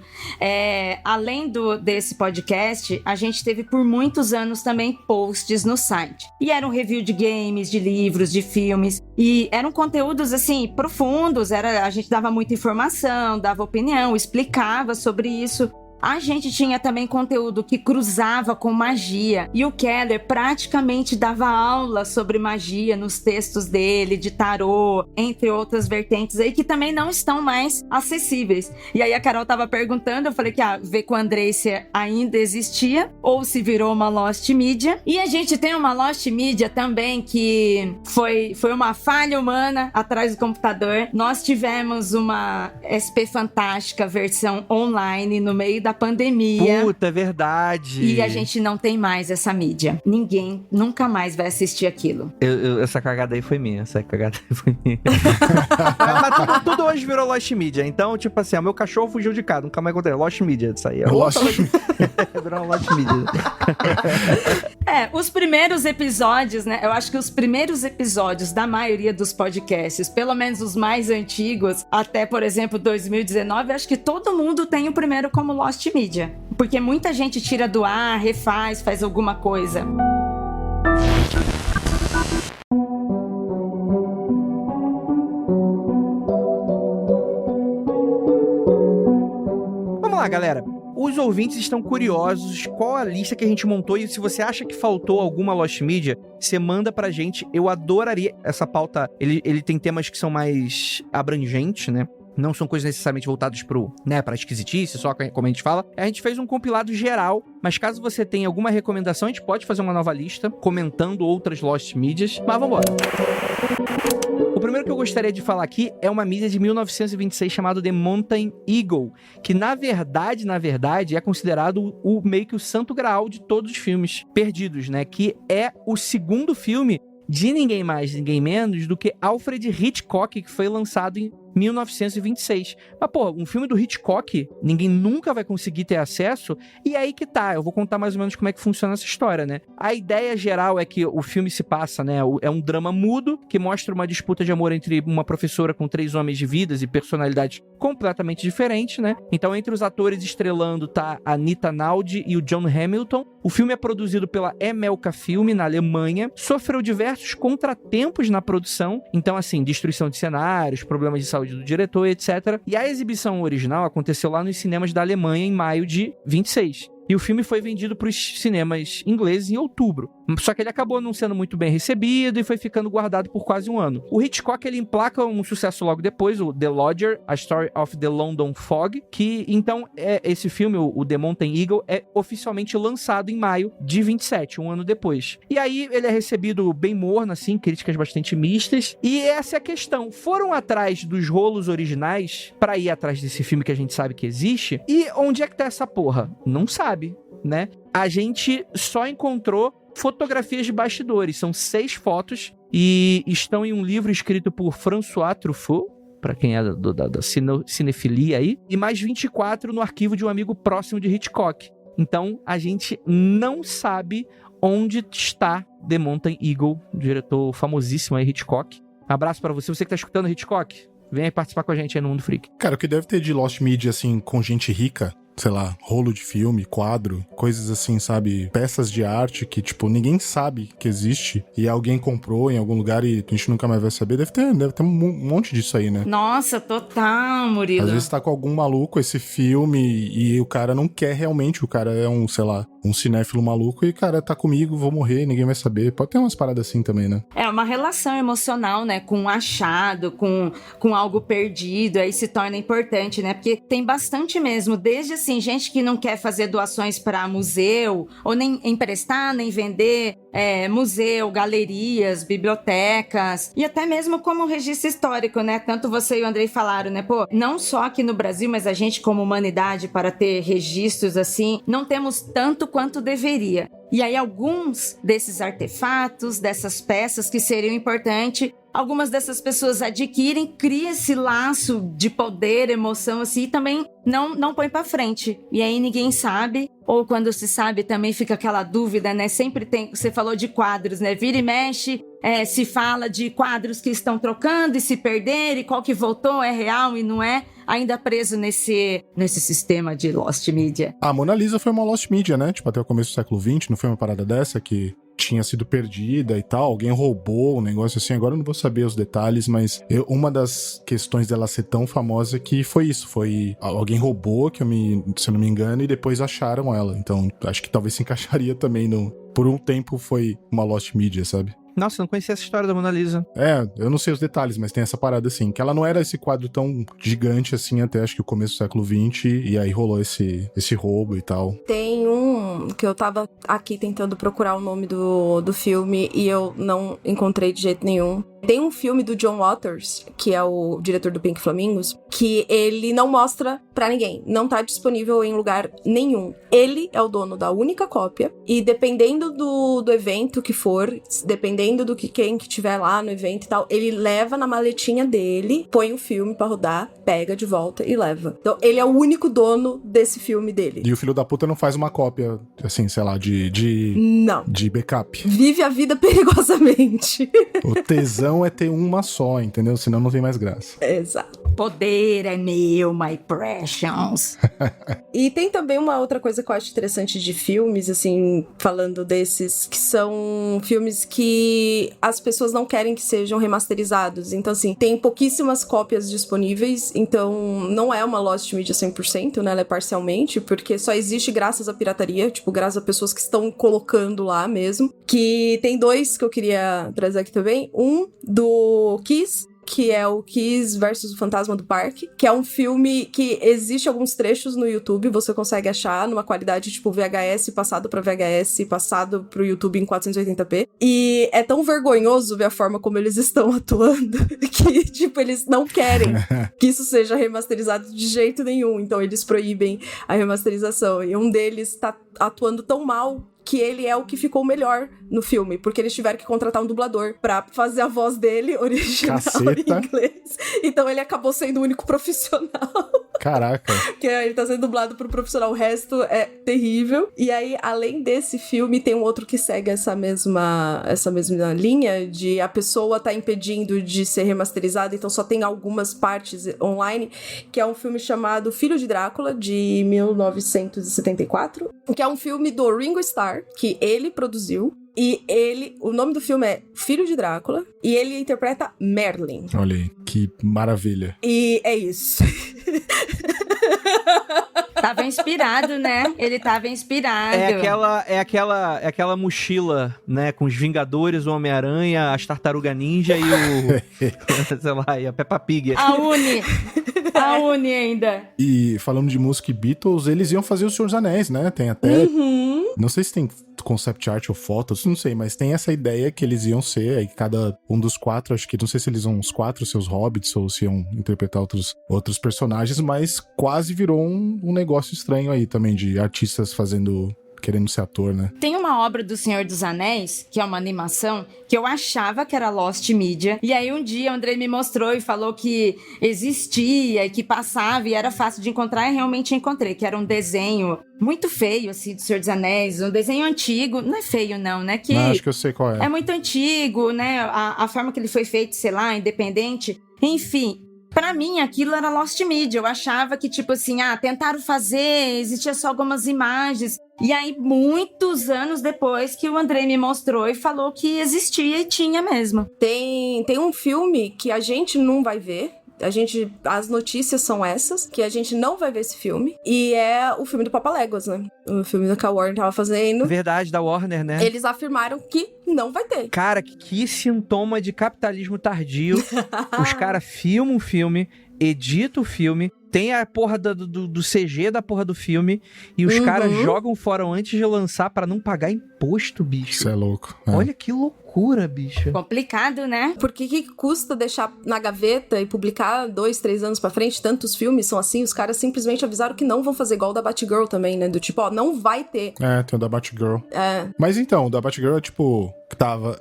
Além desse podcast, a gente teve por muitos anos também posts no site. E eram review de games, de livros, de filmes. E eram conteúdos, assim, profundos. A gente dava muita informação, dava opinião, explicava sobre isso. A gente tinha também conteúdo que cruzava com magia. E o Keller praticamente dava aula sobre magia nos textos dele, de tarô, entre outras vertentes aí, que também não estão mais acessíveis. E aí a Carol tava perguntando, eu falei que ver com o Andrei se ainda existia, ou se virou uma Lost Media. E a gente tem uma Lost Media também, que foi uma falha humana atrás do computador. Nós tivemos uma SP Fantástica versão online no meio da pandemia. Puta, é verdade. E a gente não tem mais essa mídia. Ninguém nunca mais vai assistir aquilo. Essa cagada aí foi minha. Mas tudo hoje virou Lost Media. Então, tipo assim, o meu cachorro fugiu de casa. Nunca mais aconteceu. Lost Media, isso aí. Virou uma Lost Media. Os primeiros episódios, né? Eu acho que os primeiros episódios da maioria dos podcasts, pelo menos os mais antigos, até, por exemplo, 2019, acho que todo mundo tem o primeiro como Lost Media. Porque muita gente tira do ar, refaz, faz alguma coisa. Vamos lá, galera. Os ouvintes estão curiosos qual a lista que a gente montou, e se você acha que faltou alguma Lost Media, você manda pra gente. Eu adoraria essa pauta. Ele tem temas que são mais abrangentes, né? Não são coisas necessariamente voltadas pra esquisitice, só como a gente fala. A gente fez um compilado geral, mas caso você tenha alguma recomendação, a gente pode fazer uma nova lista, comentando outras Lost Medias. Mas vambora. O primeiro que eu gostaria de falar aqui é uma mídia de 1926 chamado The Mountain Eagle, que na verdade é considerado meio que o santo graal de todos os filmes perdidos, né? Que é o segundo filme de ninguém mais, ninguém menos do que Alfred Hitchcock, que foi lançado em 1926. Mas, pô, um filme do Hitchcock, ninguém nunca vai conseguir ter acesso, e aí que tá, eu vou contar mais ou menos como é que funciona essa história, né? A ideia geral é que o filme se passa, né, é um drama mudo, que mostra uma disputa de amor entre uma professora com 3 homens de vidas e personalidades completamente diferentes, né? Então, entre os atores estrelando tá a Nita Naldi e o John Hamilton. O filme é produzido pela Emelka Film, na Alemanha, sofreu diversos contratempos na produção, então, assim, destruição de cenários, problemas de saúde do diretor, etc. E a exibição original aconteceu lá nos cinemas da Alemanha em maio de 26. E o filme foi vendido para os cinemas ingleses em outubro. Só que ele acabou não sendo muito bem recebido e foi ficando guardado por quase um ano. O Hitchcock, ele emplaca um sucesso logo depois, o The Lodger, A Story of the London Fog, que, então, esse filme, o The Mountain Eagle, é oficialmente lançado em maio de 27, um ano depois. E aí, ele é recebido bem morno, assim, críticas bastante mistas. E essa é a questão. Foram atrás dos rolos originais para ir atrás desse filme que a gente sabe que existe. E onde é que tá essa porra? Não sabe, né? A gente só encontrou fotografias de bastidores. São 6 fotos e estão em um livro escrito por François Truffaut, para quem é da cinefilia aí, e mais 24 no arquivo de um amigo próximo de Hitchcock. Então, a gente não sabe onde está The Mountain Eagle, diretor famosíssimo aí, Hitchcock. Um abraço para você que tá escutando Hitchcock. Vem aí participar com a gente aí no Mundo Freak. Cara, o que deve ter de Lost Media, assim, com gente rica, sei lá, rolo de filme, quadro, coisas assim, sabe? Peças de arte que, tipo, ninguém sabe que existe e alguém comprou em algum lugar e a gente nunca mais vai saber. Deve ter um monte disso aí, né? Nossa, total, Murilo. Às vezes tá com algum maluco esse filme e o cara não quer realmente, o cara é um, sei lá, um cinéfilo maluco e, cara, tá comigo, vou morrer, ninguém vai saber. Pode ter umas paradas assim também, né? É uma relação emocional, né? Com um achado, com algo perdido, aí se torna importante, né? Porque tem bastante mesmo, desde assim, gente que não quer fazer doações para museu, ou nem emprestar, nem vender, museu, galerias, bibliotecas, e até mesmo como registro histórico, né? Tanto você e o Andrei falaram, né? Pô, não só aqui no Brasil, mas a gente como humanidade, para ter registros assim, não temos tanto quanto deveria. E aí alguns desses artefatos, dessas peças que seriam importantes, algumas dessas pessoas adquirem, cria esse laço de poder, emoção assim, e também não põe pra frente. E aí ninguém sabe, ou quando se sabe também fica aquela dúvida, né? Sempre tem, você falou de quadros, né? Vira e mexe, se fala de quadros que estão trocando e se perderam, e qual que voltou, é real e não é, ainda preso nesse sistema de Lost Media. A Mona Lisa foi uma Lost Media, né? Tipo, até o começo do século XX, não foi uma parada dessa que tinha sido perdida e tal, alguém roubou um negócio assim, agora eu não vou saber os detalhes, mas uma das questões dela ser tão famosa que foi isso, foi alguém roubou, se eu não me engano, e depois acharam ela, então acho que talvez se encaixaria também por um tempo foi uma Lost Media, sabe? Nossa, eu não conhecia essa história da Mona Lisa. Eu não sei os detalhes, mas tem essa parada assim, que ela não era esse quadro tão gigante assim até acho que o começo do século XX, e aí rolou esse roubo e tal. Tem um que eu tava aqui tentando procurar o nome do filme e eu não encontrei de jeito nenhum. Tem um filme do John Waters, que é o diretor do Pink Flamingos, que ele não mostra pra ninguém. Não tá disponível em lugar nenhum. Ele é o dono da única cópia e dependendo do evento que for, dependendo do quem que tiver lá no evento e tal, ele leva na maletinha dele, põe o filme pra rodar, pega de volta e leva. Então, ele é o único dono desse filme dele. E o filho da puta não faz uma cópia, assim, sei lá, Não. De backup. Vive a vida perigosamente. O tesão é ter uma só, entendeu? Senão não tem mais graça. Exato. Poder é meu, my precious. E tem também uma outra coisa que eu acho interessante de filmes, assim, falando desses, que são filmes que as pessoas não querem que sejam remasterizados. Então, assim, tem pouquíssimas cópias disponíveis, então não é uma Lost Media 100%, né? Ela é parcialmente, porque só existe graças à pirataria, tipo, graças a pessoas que estão colocando lá mesmo. Que tem 2 que eu queria trazer aqui também. Um do Kiss, que é o Kiss versus o Fantasma do Parque, que é um filme que existe alguns trechos no YouTube, você consegue achar numa qualidade tipo VHS passado pra VHS, passado pro YouTube em 480p. E é tão vergonhoso ver a forma como eles estão atuando que, tipo, eles não querem que isso seja remasterizado de jeito nenhum. Então eles proíbem a remasterização. E um deles tá atuando tão mal que ele é o que ficou melhor no filme, porque eles tiveram que contratar um dublador pra fazer a voz dele original Caceta. em inglês. Então ele acabou sendo o único profissional. Caraca. Porque ele tá sendo dublado por um profissional, o resto é terrível. E aí, além desse filme, tem um outro que segue essa mesma linha de a pessoa tá impedindo de ser remasterizada, então só tem algumas partes online, que é um filme chamado Filho de Drácula, de 1974, que é um filme do Ringo Starr, que ele produziu. E o nome do filme é Filho de Drácula, e ele interpreta Merlin. Olha aí, que maravilha. E é isso. Tava inspirado, né? Ele tava inspirado. É aquela mochila, né? Com os Vingadores, o Homem-Aranha, as Tartaruga Ninja e o... sei lá, e a Peppa Pig. A Uni ainda. E falando de música e Beatles, eles iam fazer o Senhor dos Anéis, né? Tem até... Não sei se tem concept art ou fotos, não sei, mas tem essa ideia que eles iam ser, aí cada um dos 4, acho que, não sei se eles iam os 4 seus hobbits ou se iam interpretar outros personagens, mas quase virou um negócio estranho aí também, de artistas querendo ser ator, né? Tem uma obra do Senhor dos Anéis, que é uma animação, que eu achava que era Lost Media, e aí um dia o Andrei me mostrou e falou que existia e que passava e era fácil de encontrar, e realmente encontrei, que era um desenho muito feio, assim, do Senhor dos Anéis, um desenho antigo, não é feio não, né? Não, acho que eu sei qual é. É muito antigo, né? A forma que ele foi feito, sei lá, independente, enfim... Pra mim, aquilo era Lost Media. Eu achava que, tipo assim, tentaram fazer, existia só algumas imagens. E aí, muitos anos depois que o Andrei me mostrou e falou que existia e tinha mesmo. Tem um filme que a gente não vai ver. As notícias são essas, que a gente não vai ver esse filme. E é o filme do Papaléguas, né? O filme que a Warner tava fazendo. Verdade, da Warner, né? Eles afirmaram que não vai ter. Cara, que sintoma de capitalismo tardio. Os caras filmam o filme, editam o filme, tem a porra do CG da porra do filme, e os caras jogam fora antes de lançar pra não pagar imposto, bicho. Isso é louco. É. Olha que loucura, bicho. Complicado, né? Por que custa deixar na gaveta e publicar 2, 3 anos pra frente? Tantos filmes são assim, os caras simplesmente avisaram que não vão fazer igual o da Batgirl também, né? Do tipo, não vai ter. É, tem o da Batgirl. É. Mas então, o da Batgirl é tipo...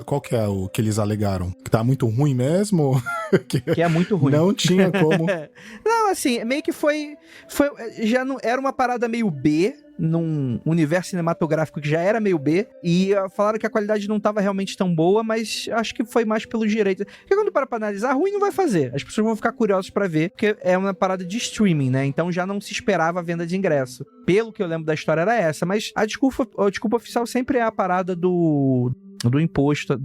Qual que é o que eles alegaram? Que tá muito ruim mesmo? Que é muito ruim. Não tinha como. Não, assim, meio que foi já não era uma parada meio B, num universo cinematográfico que já era meio B, e falaram que a qualidade não tava realmente tão boa, mas acho que foi mais pelo direito. Porque quando para pra analisar, ruim não vai fazer. As pessoas vão ficar curiosas pra ver, porque é uma parada de streaming, né? Então já não se esperava a venda de ingresso. Pelo que eu lembro da história era essa, mas a desculpa oficial sempre é a parada do imposto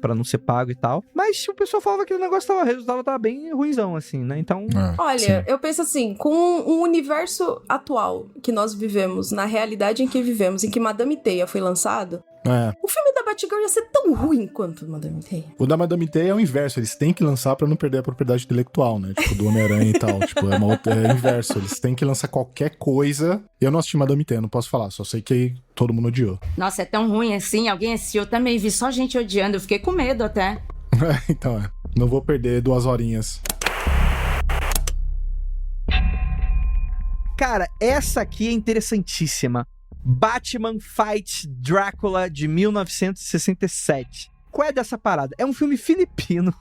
pra não ser pago e tal. Mas o pessoal falava que o resultado tava bem ruimzão, assim, né? Então... Olha, sim. Eu penso assim, com o universo atual que nós vivemos, na realidade em que vivemos, em que Madame Teia foi lançado, o filme da Batgirl ia ser tão ruim quanto Madame Teia. O da Madame Teia é o inverso, eles têm que lançar pra não perder a propriedade intelectual, né? Tipo, do Homem-Aranha e tal. Tipo, é o inverso, eles têm que lançar qualquer coisa. Eu não assisti Madame Teia, não posso falar, só sei que todo mundo odiou. Nossa, é tão ruim assim, alguém assistiu, eu também vi só gente odiando, eu fiquei com medo até. Então, não vou perder 2 horinhas. Cara, essa aqui é interessantíssima. Batman Fights Drácula, de 1967. Qual é dessa parada? É um filme filipino.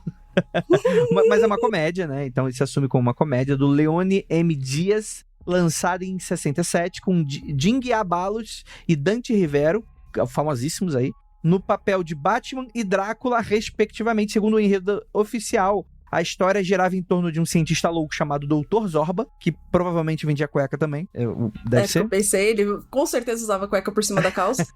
Mas é uma comédia, né? Então ele se assume como uma comédia, do Leone M. Dias, lançado em 67, com Ding Abalos e Dante Rivero, famosíssimos aí, no papel de Batman e Drácula, respectivamente. Segundo o enredo oficial, a história girava em torno de um cientista louco chamado Dr. Zorba, que provavelmente vendia cueca também. Deve ser. Eu pensei, ele com certeza usava cueca por cima da calça.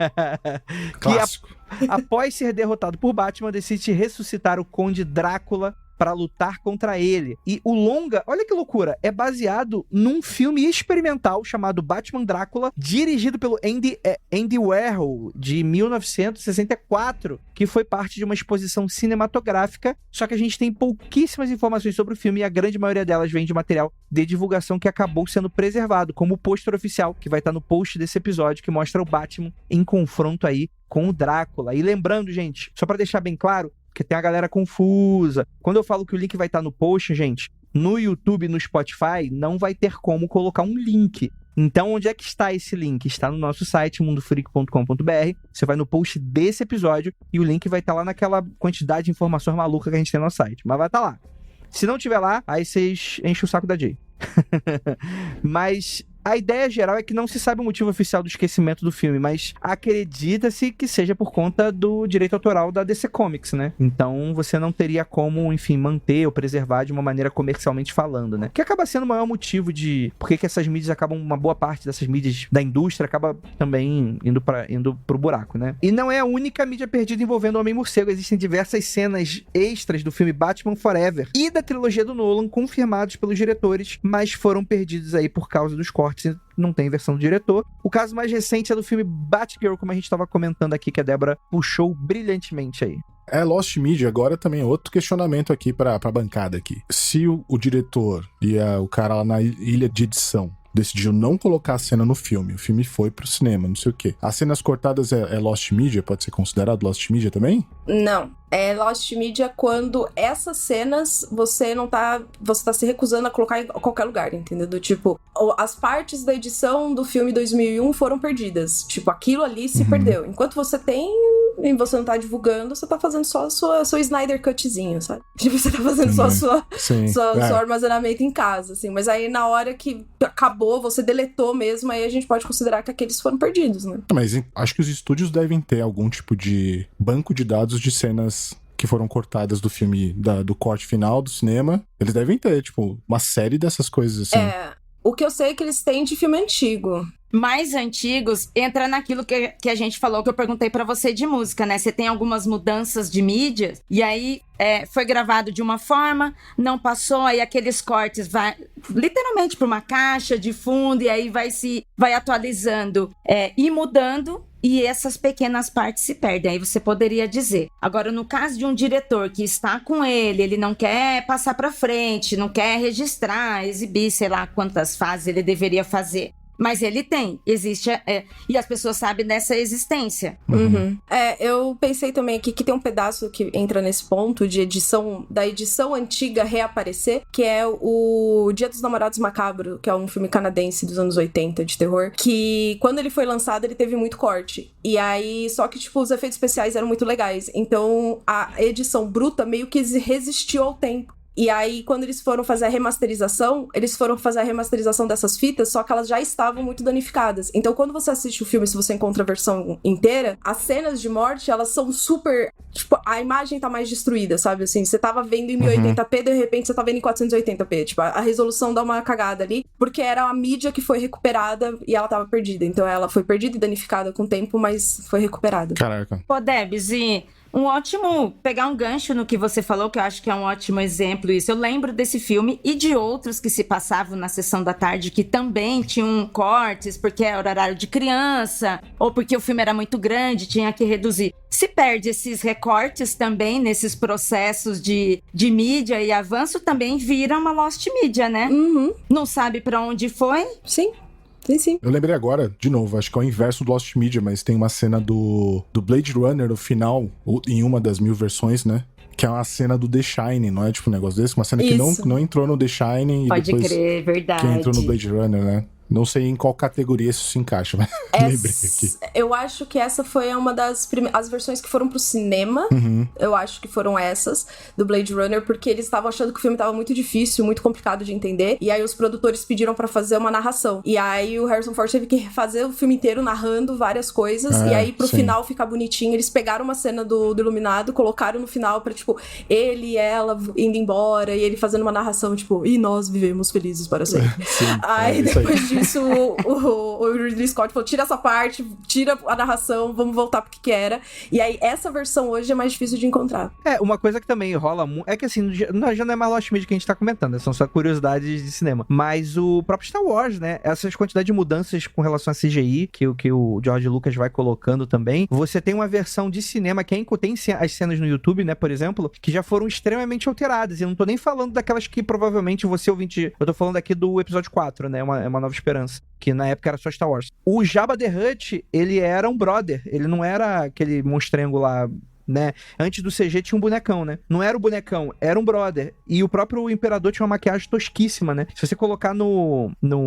Clássico. Que após ser derrotado por Batman, decide ressuscitar o Conde Drácula para lutar contra ele. E o longa, olha que loucura, é baseado num filme experimental chamado Batman Drácula, dirigido pelo Andy Warhol, de 1964, que foi parte de uma exposição cinematográfica, só que a gente tem pouquíssimas informações sobre o filme e a grande maioria delas vem de material de divulgação que acabou sendo preservado, como o pôster oficial, que vai estar no post desse episódio, que mostra o Batman em confronto aí com o Drácula. E lembrando, gente, só para deixar bem claro, porque tem a galera confusa. Quando eu falo que o link vai estar no post, gente, no YouTube e no Spotify, não vai ter como colocar um link. Então, onde é que está esse link? Está no nosso site, mundofreak.com.br. Você vai no post desse episódio e o link vai estar lá naquela quantidade de informações malucas que a gente tem no nosso site. Mas vai estar lá. Se não tiver lá, aí vocês enchem o saco da Jay. Mas a ideia geral é que não se sabe o motivo oficial do esquecimento do filme, mas acredita-se que seja por conta do direito autoral da DC Comics, né? Então você não teria como, enfim, manter ou preservar de uma maneira comercialmente falando, né? Que acaba sendo o maior motivo de por que essas mídias acabam, uma boa parte dessas mídias da indústria acaba também indo pro buraco, né? E não é a única mídia perdida envolvendo o Homem-Morcego. Existem diversas cenas extras do filme Batman Forever e da trilogia do Nolan confirmados pelos diretores, mas foram perdidos aí por causa dos cortes. Não tem versão do diretor. O caso mais recente é do filme Batgirl, como a gente estava comentando aqui, que a Débora puxou brilhantemente aí. Lost Media agora também é outro questionamento aqui pra bancada aqui. Se o diretor e o cara lá na ilha de edição decidiu não colocar a cena no filme, o filme foi pro cinema, não sei o quê. As cenas cortadas é Lost Media? Pode ser considerado Lost Media também? Não. É Lost Media quando essas cenas você tá se recusando a colocar em qualquer lugar, entendeu? Do tipo, as partes da edição do filme 2001 foram perdidas. Tipo, aquilo ali se perdeu. Enquanto você tem e você não tá divulgando, você tá fazendo só seu Snyder Cutzinho, sabe? Tipo, você tá fazendo só seu armazenamento em casa, assim. Mas aí na hora que acabou, você deletou mesmo, aí a gente pode considerar que aqueles foram perdidos, né? Mas acho que os estúdios devem ter algum tipo de banco de dados de cenas que foram cortadas do filme, do corte final do cinema. Eles devem ter, tipo, uma série dessas coisas assim. O que eu sei é que eles têm de filme antigo. Mais antigos, entra naquilo que a gente falou, que eu perguntei pra você de música, né? Você tem algumas mudanças de mídia, e aí foi gravado de uma forma, não passou, aí aqueles cortes vai literalmente pra uma caixa de fundo, e aí vai atualizando e mudando, e essas pequenas partes se perdem. Aí você poderia dizer. Agora, no caso de um diretor que está com ele não quer passar pra frente, não quer registrar, exibir, sei lá quantas fases ele deveria fazer. Mas ele existe, e as pessoas sabem dessa existência. Uhum. Eu pensei também aqui que tem um pedaço que entra nesse ponto de da edição antiga reaparecer, que é o Dia dos Namorados Macabro, que é um filme canadense dos anos 80 de terror, que quando ele foi lançado ele teve muito corte. E aí, só que tipo, os efeitos especiais eram muito legais. Então a edição bruta meio que resistiu ao tempo. E aí, quando eles foram fazer a remasterização dessas fitas, só que elas já estavam muito danificadas. Então, quando você assiste o filme, se você encontra a versão inteira, as cenas de morte, elas são super... Tipo, a imagem tá mais destruída, sabe? Assim, você tava vendo em 1080p, de repente você tá vendo em 480p. Tipo, a resolução dá uma cagada ali, porque era a mídia que foi recuperada e ela tava perdida. Então, ela foi perdida e danificada com o tempo, mas foi recuperada. Caraca. Pô, Debs, pegar um gancho no que você falou, que eu acho que é um ótimo exemplo isso. Eu lembro desse filme e de outros que se passavam na sessão da tarde que também tinham cortes, porque era horário de criança, ou porque o filme era muito grande, tinha que reduzir. Se perde esses recortes também, nesses processos de mídia e avanço, também vira uma Lost Media, né? Uhum. Não sabe pra onde foi? Sim. Sim. Eu lembrei agora, de novo, acho que é o inverso do Lost Media, mas tem uma cena do Blade Runner no final, em uma das 1000 versões, né? Que é uma cena do The Shining, não é tipo um negócio desse? Uma cena que não entrou no The Shining Pode e depois crer, verdade. Que entrou no Blade Runner, né? Não sei em qual categoria isso se encaixa, mas lembrei aqui. Eu acho que essa foi uma das as versões que foram pro cinema. Eu acho que foram essas, do Blade Runner, porque eles estavam achando que o filme tava muito difícil, muito complicado de entender. E aí os produtores pediram pra fazer uma narração. E aí o Harrison Ford teve que fazer o filme inteiro narrando várias coisas. E aí pro final ficar bonitinho, eles pegaram uma cena do Iluminado, colocaram no final pra, tipo, ele e ela indo embora, e ele fazendo uma narração, tipo, e nós vivemos felizes para sempre. Aí depois disso o Ridley Scott falou, tira essa parte, tira a narração, vamos voltar pro que era. E aí essa versão hoje é mais difícil de encontrar. Uma coisa que também rola é que assim, já não é mais Lost Media que a gente tá comentando, né? São só curiosidades de cinema. Mas o próprio Star Wars, né? Essas quantidades de mudanças com relação a CGI, que o George Lucas vai colocando também. Você tem uma versão de cinema que tem as cenas no YouTube, né, por exemplo, que já foram extremamente alteradas. E eu não tô nem falando daquelas que provavelmente você ouvinte... Eu tô falando aqui do episódio 4, né? Uma Nova Esperança, que na época era só Star Wars. O Jabba the Hutt, ele era um brother, ele não era aquele monstrengo lá né? Antes do CG tinha um bonecão, né? Não era o bonecão, era um brother. E o próprio Imperador tinha uma maquiagem tosquíssima, né? Se você colocar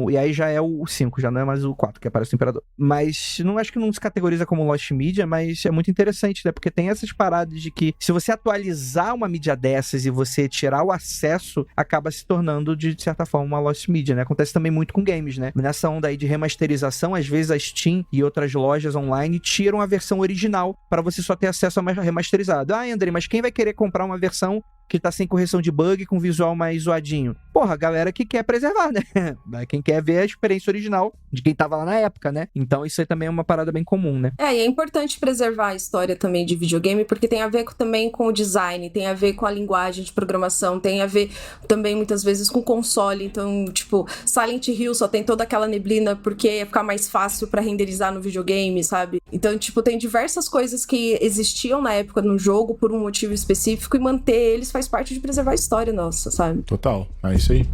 e aí já é o 5, já não é mais o 4 que aparece o Imperador. Mas acho que não se categoriza como Lost Media, mas é muito interessante, né? Porque tem essas paradas de que se você atualizar uma mídia dessas e você tirar o acesso, acaba se tornando, de certa forma, uma Lost Media, né? Acontece também muito com games, né? Nessa onda aí de remasterização, às vezes a Steam e outras lojas online tiram a versão original para você só ter acesso a mais remasterizado. Ah, André, mas quem vai querer comprar uma versão que tá sem correção de bug, com visual mais zoadinho? Porra, a galera que quer preservar, né? Quem quer ver a experiência original de quem tava lá na época, né? Então isso aí também é uma parada bem comum, né? E é importante preservar a história também de videogame, porque tem a ver também com o design, tem a ver com a linguagem de programação, tem a ver também muitas vezes com console. Então, tipo, Silent Hill só tem toda aquela neblina porque ia ficar mais fácil pra renderizar no videogame, sabe? Então, tipo, tem diversas coisas que existiam na época no jogo por um motivo específico, e manter eles faz parte de preservar a história nossa, sabe? Total, é isso aí.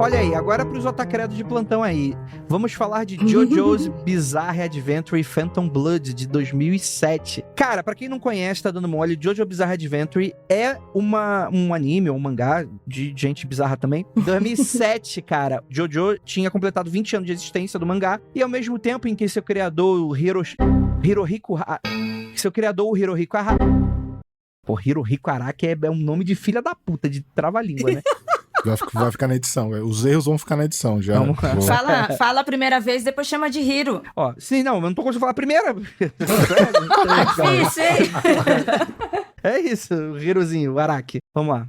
Olha aí, agora pros otacredos de plantão aí. Vamos falar de JoJo's Bizarre Adventure Phantom Blood, de 2007. Cara, pra quem não conhece, tá dando mole, JoJo Bizarre Adventure é um anime ou um mangá de gente bizarra também. Em 2007, cara, JoJo tinha completado 20 anos de existência do mangá, e ao mesmo tempo em que seu criador, o Hirohiko Araki é um nome de filha da puta, de trava-língua, né? Vai ficar na edição. Os erros vão ficar na edição já. Fala a primeira vez, depois chama de Hiro. Ó, sim, não, eu não tô conseguindo falar a primeira. Difícil, hein? É isso, o Hirozinho, o Araki. Vamos lá.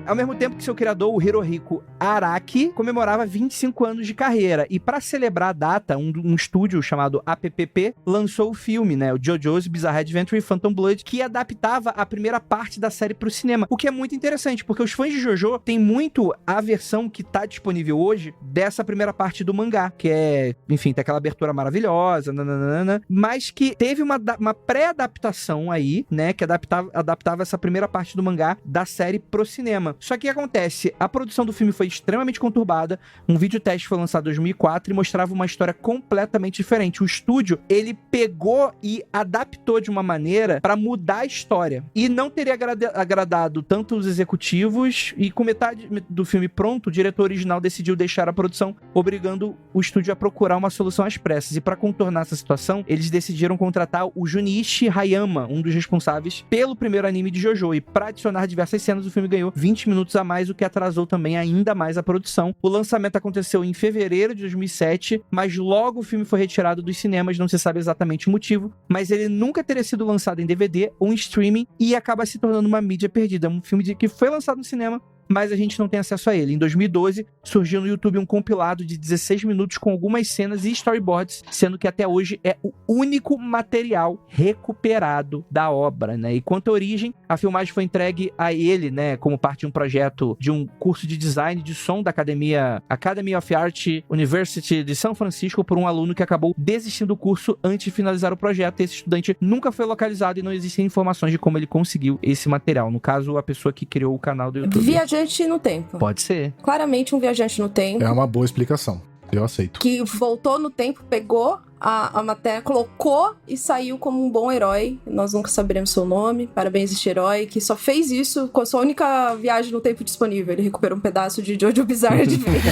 Ao mesmo tempo que seu criador, o Hirohiko Araki, comemorava 25 anos de carreira. E para celebrar a data, um estúdio chamado APPP lançou o filme, né? O JoJo's Bizarre Adventure Phantom Blood, que adaptava a primeira parte da série pro cinema. O que é muito interessante, porque os fãs de JoJo têm muito a versão que tá disponível hoje dessa primeira parte do mangá, que é, enfim, tem aquela abertura maravilhosa, nananana, mas que teve uma pré-adaptação aí, né? Que adaptava essa primeira parte do mangá da série pro cinema. Só que o que acontece? A produção do filme foi extremamente conturbada, um vídeo teste foi lançado em 2004 e mostrava uma história completamente diferente. O estúdio, ele pegou e adaptou de uma maneira pra mudar a história. E não teria agradado tanto os executivos, e com metade do filme pronto, o diretor original decidiu deixar a produção, obrigando o estúdio a procurar uma solução às pressas. E pra contornar essa situação, eles decidiram contratar o Junichi Hayama, um dos responsáveis pelo primeiro anime de JoJo. E pra adicionar diversas cenas, o filme ganhou 20 minutos a mais, o que atrasou também ainda mais a produção. O lançamento aconteceu em fevereiro de 2007, mas logo o filme foi retirado dos cinemas, não se sabe exatamente o motivo, mas ele nunca teria sido lançado em DVD ou em streaming e acaba se tornando uma mídia perdida. Um filme que foi lançado no cinema, mas a gente não tem acesso a ele. Em 2012, surgiu no YouTube um compilado de 16 minutos com algumas cenas e storyboards, sendo que até hoje é o único material recuperado da obra, né? E quanto à origem, a filmagem foi entregue a ele, né, como parte de um projeto de um curso de design de som da Academy of Art University de São Francisco, por um aluno que acabou desistindo do curso antes de finalizar o projeto. Esse estudante nunca foi localizado e não existem informações de como ele conseguiu esse material. No caso, a pessoa que criou o canal do YouTube. Viajante no tempo. Pode ser. Claramente um viajante no tempo. É uma boa explicação. Eu aceito. Que voltou no tempo, pegou a matéria, colocou e saiu como um bom herói. Nós nunca saberemos seu nome. Parabéns, este herói que só fez isso com a sua única viagem no tempo disponível. Ele recuperou um pedaço de JoJo Bizarre Adventure.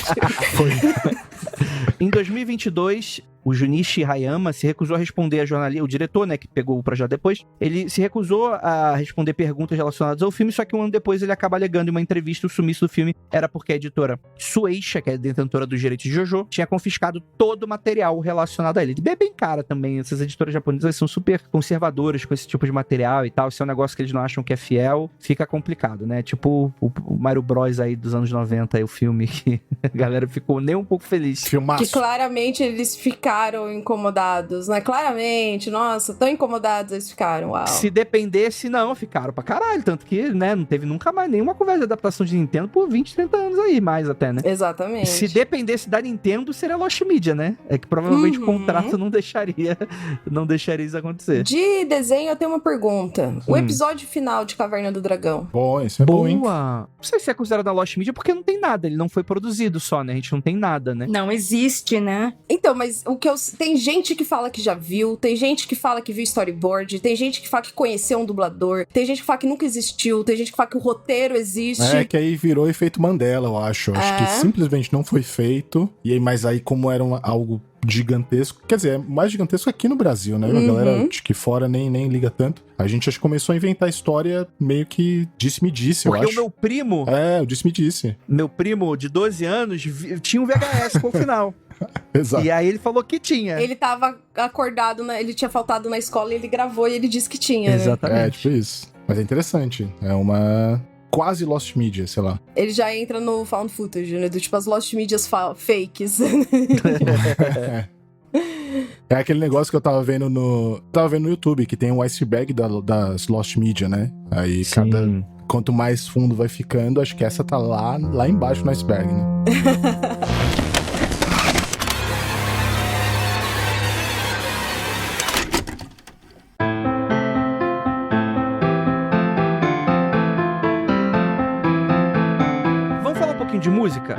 Foi. Em 2022, o Junichi Hayama se recusou a responder a jornalista, o diretor, né, que pegou o projeto depois, ele se recusou a responder perguntas relacionadas ao filme, só que um ano depois ele acaba alegando em uma entrevista o sumiço do filme era porque a editora Shueisha, que é a detentora dos direitos de JoJo, tinha confiscado todo o material relacionado a ele. É bem cara também, essas editoras japonesas são super conservadoras com esse tipo de material e tal, se é um negócio que eles não acham que é fiel, fica complicado, né? Tipo o Mario Bros aí dos anos 90, aí, o filme que a galera ficou nem um pouco feliz. Filmaço. Que claramente eles ficaram ficaram incomodados, né? Claramente, nossa, tão incomodados eles ficaram, uau. Se dependesse, não, ficaram pra caralho. Tanto que, né, não teve nunca mais nenhuma conversa de adaptação de Nintendo por 20, 30 anos aí, mais até, né? Exatamente. Se dependesse da Nintendo, seria Lost Media, né? É que provavelmente o contrato não deixaria isso acontecer. De desenho, eu tenho uma pergunta. O episódio final de Caverna do Dragão. Bom, isso é bom, hein? Boa! Não sei se é considerado a Lost Media porque não tem nada, ele não foi produzido só, né? A gente não tem nada, né? Não existe, né? Então, mas tem gente que fala que já viu, tem gente que fala que viu storyboard, tem gente que fala que conheceu um dublador, tem gente que fala que nunca existiu, tem gente que fala que o roteiro existe. É, que aí virou efeito Mandela, eu acho. Acho que simplesmente não foi feito. E aí, mas aí, como era algo gigantesco, quer dizer, é mais gigantesco aqui no Brasil, né? A galera de que fora nem liga tanto. A gente acho que começou a inventar a história meio que disse-me-disse, eu acho. Porque o meu primo... É, o disse-me-disse. Meu primo de 12 anos tinha um VHS com o final. Exato. E aí ele falou que tinha. Ele tava acordado, ele tinha faltado na escola e ele gravou e ele disse que tinha, né? Exatamente. É, tipo isso. Mas é interessante. É uma... quase Lost Media, sei lá. Ele já entra no found footage, né? Do tipo as Lost Medias fakes. É aquele negócio que eu tava vendo no YouTube, que tem um iceberg das Lost Media, né? Aí quanto mais fundo vai ficando, acho que essa tá lá embaixo no iceberg, né? De música,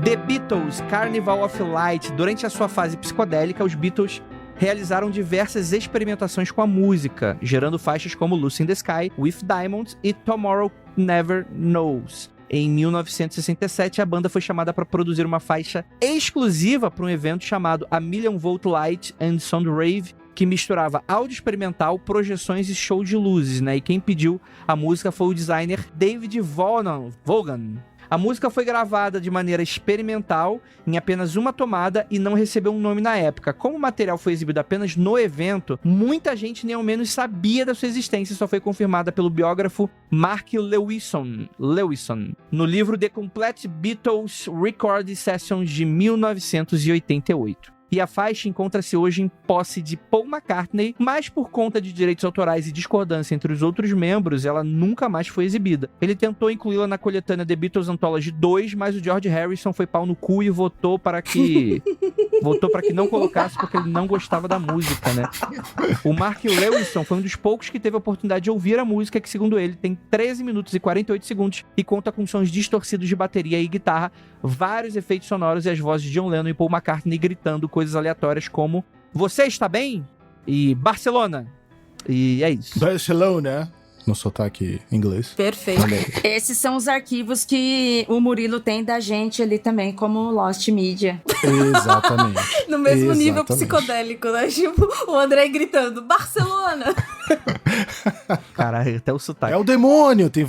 The Beatles Carnival of Light. Durante a sua fase psicodélica, os Beatles realizaram diversas experimentações com a música, gerando faixas como Lucy in the Sky, With Diamonds e Tomorrow Never Knows. Em 1967, a banda foi chamada para produzir uma faixa exclusiva para um evento chamado A Million Volt Light and Sound Rave, que misturava áudio experimental, projeções e show de luzes, né? E quem pediu a música foi o designer David Vaughan. A música foi gravada de maneira experimental, em apenas uma tomada, e não recebeu um nome na época. Como o material foi exibido apenas no evento, muita gente nem ao menos sabia da sua existência e só foi confirmada pelo biógrafo Mark Lewison, no livro The Complete Beatles Record Sessions de 1988. E a faixa encontra-se hoje em posse de Paul McCartney, mas por conta de direitos autorais e discordância entre os outros membros, ela nunca mais foi exibida. Ele tentou incluí-la na coletânea The Beatles Anthology 2, mas o George Harrison foi pau no cu e votou para que não colocasse porque ele não gostava da música, né? O Mark Lewison foi um dos poucos que teve a oportunidade de ouvir a música, que segundo ele tem 13 minutos e 48 segundos e conta com sons distorcidos de bateria e guitarra, vários efeitos sonoros e as vozes de John Lennon e Paul McCartney gritando coisas aleatórias como "Você está bem?" e "Barcelona". E é isso. Barcelona, no sotaque inglês. Perfeito. Esses são os arquivos que o Murilo tem da gente ali também, como Lost Media. Exatamente. No mesmo nível psicodélico, né? Tipo, o André gritando, Barcelona! Caralho, até o sotaque. É o demônio! Tem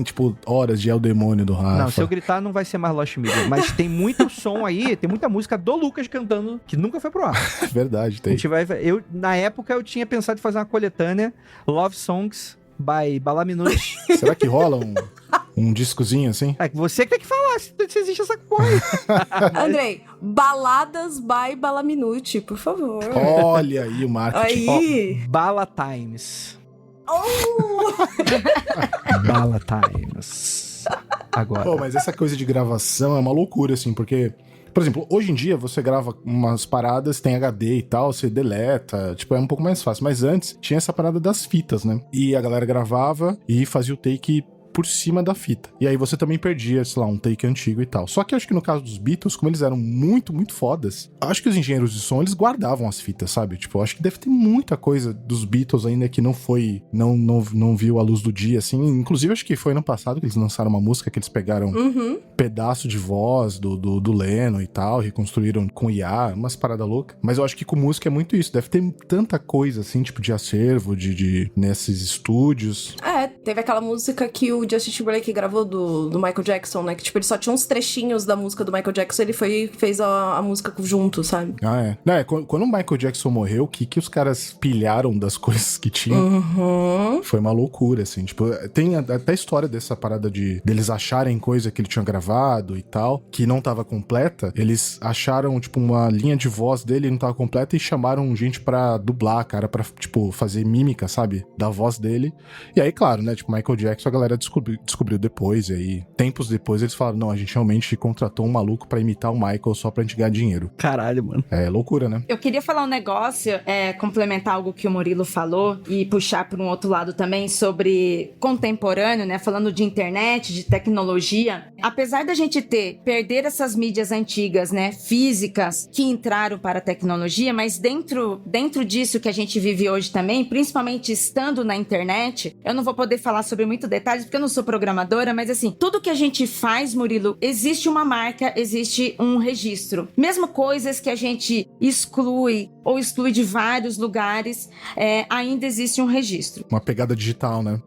tipo, horas de É o Demônio do Rafa. Não, se eu gritar não vai ser mais Lost Media. Mas tem muito som aí, tem muita música do Lucas cantando, que nunca foi pro ar. Verdade, tem. Na época eu tinha pensado em fazer uma coletânea, Love Songs by Balaminute. Será que rola um discozinho assim? É você que tem que falar se existe essa porra aí. Andrei, baladas by Balaminute, por favor. Olha aí o marketing. Aí. Bala Times. Oh! Bala Times. Agora. Pô, mas essa coisa de gravação é uma loucura, assim, porque... Por exemplo, hoje em dia você grava umas paradas, tem HD e tal, você deleta, tipo, é um pouco mais fácil. Mas antes tinha essa parada das fitas, né? E a galera gravava e fazia o take por cima da fita. E aí você também perdia, sei lá, um take antigo e tal. Só que eu acho que no caso dos Beatles, como eles eram muito, muito fodas, acho que os engenheiros de som, eles guardavam as fitas, sabe? Tipo, eu acho que deve ter muita coisa dos Beatles ainda que não foi, não viu a luz do dia, assim. Inclusive, acho que foi ano passado que eles lançaram uma música que eles pegaram pedaço de voz do Lennon e tal, reconstruíram com IA, umas paradas loucas. Mas eu acho que com música é muito isso. Deve ter tanta coisa, assim, tipo, de acervo, nesses estúdios. É, teve aquela música que o o Justin Timberlake gravou do Michael Jackson, né? Que, tipo, ele só tinha uns trechinhos da música do Michael Jackson, ele fez a música junto, sabe? Ah, é. Não, quando o Michael Jackson morreu, o que os caras pilharam das coisas que tinham? Foi uma loucura, assim. Tipo, tem até a história dessa parada deles acharem coisa que ele tinha gravado e tal, que não tava completa. Eles acharam, tipo, uma linha de voz dele não tava completa e chamaram gente pra dublar, cara, pra, tipo, fazer mímica, sabe? Da voz dele. E aí, claro, né? Tipo, Michael Jackson a galera descobriu depois. E aí, tempos depois, eles falaram, não, a gente realmente contratou um maluco pra imitar o Michael só pra gente ganhar dinheiro. Caralho, mano. É loucura, né? Eu queria falar um negócio, complementar algo que o Murilo falou e puxar por um outro lado também sobre contemporâneo, né? Falando de internet, de tecnologia. Apesar da gente perder essas mídias antigas, né? Físicas, que entraram para a tecnologia, mas dentro disso que a gente vive hoje também, principalmente estando na internet, eu não vou poder falar sobre muito detalhes porque eu não sou programadora, mas assim, tudo que a gente faz, Murilo, existe uma marca, existe um registro. Mesmo coisas que a gente exclui ou exclui de vários lugares, ainda existe um registro. Uma pegada digital, né?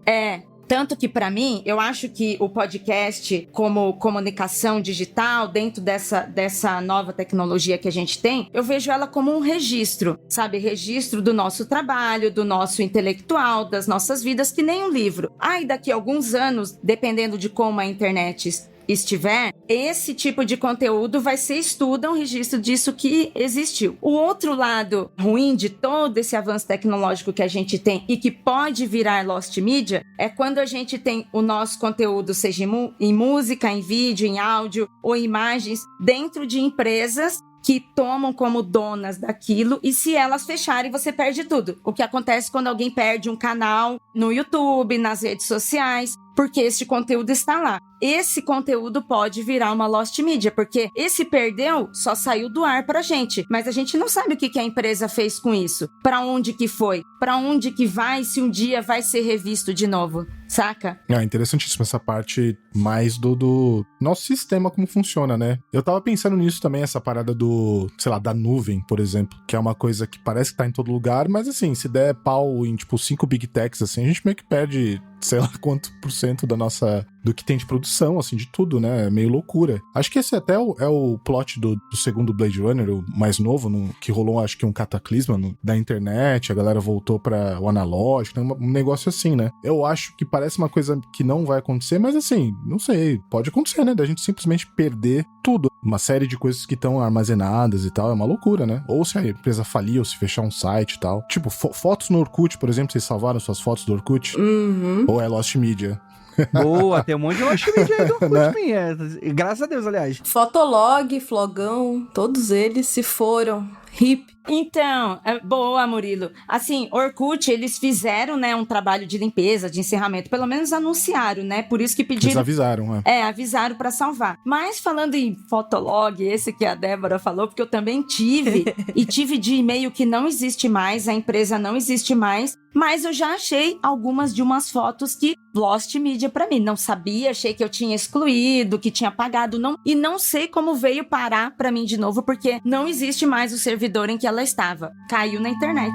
Tanto que, pra mim, eu acho que o podcast, como comunicação digital, dentro dessa nova tecnologia que a gente tem, eu vejo ela como um registro, sabe? Registro do nosso trabalho, do nosso intelectual, das nossas vidas, que nem um livro. E daqui a alguns anos, dependendo de como a internet estiver, esse tipo de conteúdo vai ser estudo, um registro disso que existiu. O outro lado ruim de todo esse avanço tecnológico que a gente tem e que pode virar lost media é quando a gente tem o nosso conteúdo, seja em música, em vídeo, em áudio ou imagens, dentro de empresas que tomam como donas daquilo, e se elas fecharem, você perde tudo. O que acontece quando alguém perde um canal no YouTube, nas redes sociais, porque esse conteúdo está lá. Esse conteúdo pode virar uma lost media, porque esse perdeu só saiu do ar pra gente, mas a gente não sabe o que a empresa fez com isso, pra onde que foi, pra onde que vai, se um dia vai ser revisto de novo, saca? Interessantíssima essa parte mais do nosso sistema, como funciona, né? Eu tava pensando nisso também, essa parada da nuvem, por exemplo, que é uma coisa que parece que tá em todo lugar, mas assim, se der pau em, tipo, 5 big techs, assim, a gente meio que perde, sei lá quanto % do que tem de produção, assim, de tudo, né? É meio loucura. Acho que esse até é o plot do segundo Blade Runner, o mais novo, que rolou, acho que um cataclisma da internet, a galera voltou para o analógico, um negócio assim, né? Eu acho que parece uma coisa que não vai acontecer, mas assim, não sei, pode acontecer, né? Da gente simplesmente perder tudo. Uma série de coisas que estão armazenadas e tal, é uma loucura, né? Ou se a empresa falir, ou se fechar um site e tal. Tipo, fotos no Orkut, por exemplo, vocês salvaram suas fotos do Orkut? Ou é Lost Media? Boa, tem um monte de lost media aí do Orkut minha. Graças a Deus, aliás. Fotolog, Flogão, todos eles se foram. Hip. Então, boa, Murilo. Assim, Orkut, eles fizeram, né, um trabalho de limpeza, de encerramento, pelo menos anunciaram, né, por isso que pediram... Eles avisaram, avisaram pra salvar. Mas falando em Fotolog, esse que a Débora falou, porque eu também tive, e tive de e-mail que não existe mais, a empresa não existe mais, mas eu já achei algumas de umas fotos que lost media pra mim. Não sabia, achei que eu tinha excluído, que tinha apagado, e não sei como veio parar pra mim de novo, porque não existe mais o servidor em que ela estava. Caiu na internet.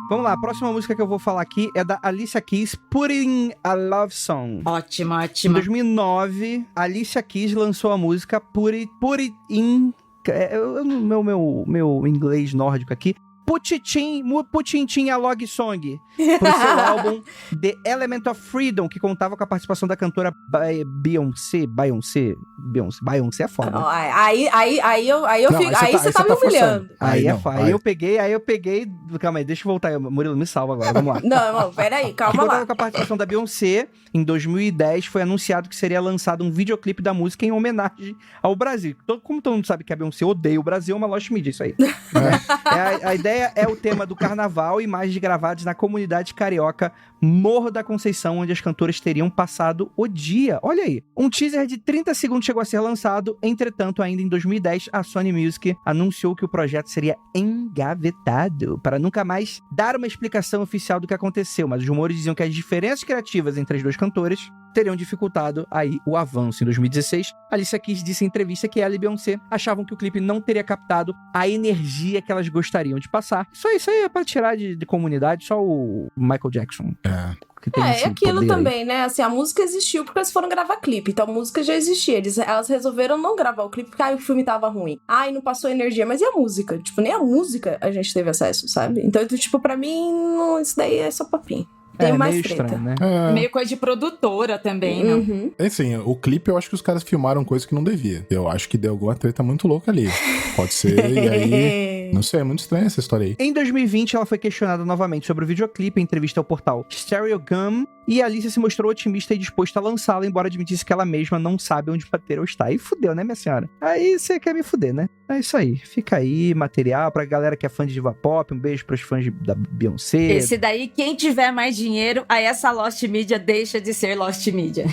Vamos lá, a próxima música que eu vou falar aqui é da Alicia Keys, Putting a Love Song. Ótima. Em 2009, Alicia Keys lançou a música Put It In... Meu inglês nórdico aqui. Putintin a Log Song, pro seu álbum The Element of Freedom, que contava com a participação da cantora Beyoncé é foda. Não, aí eu Não, fico. Aí você tá me humilhando. Aí eu peguei. Calma aí, deixa eu voltar. Murilo, me salva agora, vamos lá. Não, peraí, calma que lá. contava com a participação da Beyoncé. Em 2010 foi anunciado que seria lançado um videoclipe da música em homenagem ao Brasil. Como todo mundo sabe que a Beyoncé odeia o Brasil, é uma lost media, isso aí. A ideia é o tema do carnaval, imagens gravadas na comunidade carioca Morro da Conceição, onde as cantoras teriam passado o dia. Olha aí. Um teaser de 30 segundos chegou a ser lançado, entretanto, ainda em 2010, a Sony Music anunciou que o projeto seria engavetado, para nunca mais dar uma explicação oficial do que aconteceu, mas os rumores diziam que as diferenças criativas entre as duas cantoras teriam dificultado aí o avanço. Em 2016, Alicia Keys disse em entrevista que ela e Beyoncé achavam que o clipe não teria captado a energia que elas gostariam de passar. Isso aí é pra tirar de comunidade só o Michael Jackson. Que tem esse aquilo poder também, aí. né? Assim, a música existiu porque eles foram gravar clipe. Então a música já existia. Elas resolveram não gravar o clipe porque o filme tava ruim. E não passou energia. Mas e a música? Tipo, nem a música a gente teve acesso, sabe? Então, tipo, pra mim, isso daí é só papinho. Tem mais meio treta. estranho, né? Meio coisa de produtora também, não? Uhum. Assim, o clipe eu acho que os caras filmaram coisa que não devia. Eu acho que deu alguma treta muito louca ali. Pode ser, e aí... Não sei, é muito estranha essa história aí. Em 2020, ela foi questionada novamente sobre o videoclipe em entrevista ao portal Stereogum, e a Alicia se mostrou otimista e disposta a lançá-lo, embora admitisse que ela mesma não sabe onde o material está. Aí fudeu, né, minha senhora? Aí você quer me fuder, né? É isso aí. Fica aí, material pra galera que é fã de diva pop, um beijo pros fãs da Beyoncé. Esse daí, quem tiver mais dinheiro, aí essa Lost Media deixa de ser Lost Media.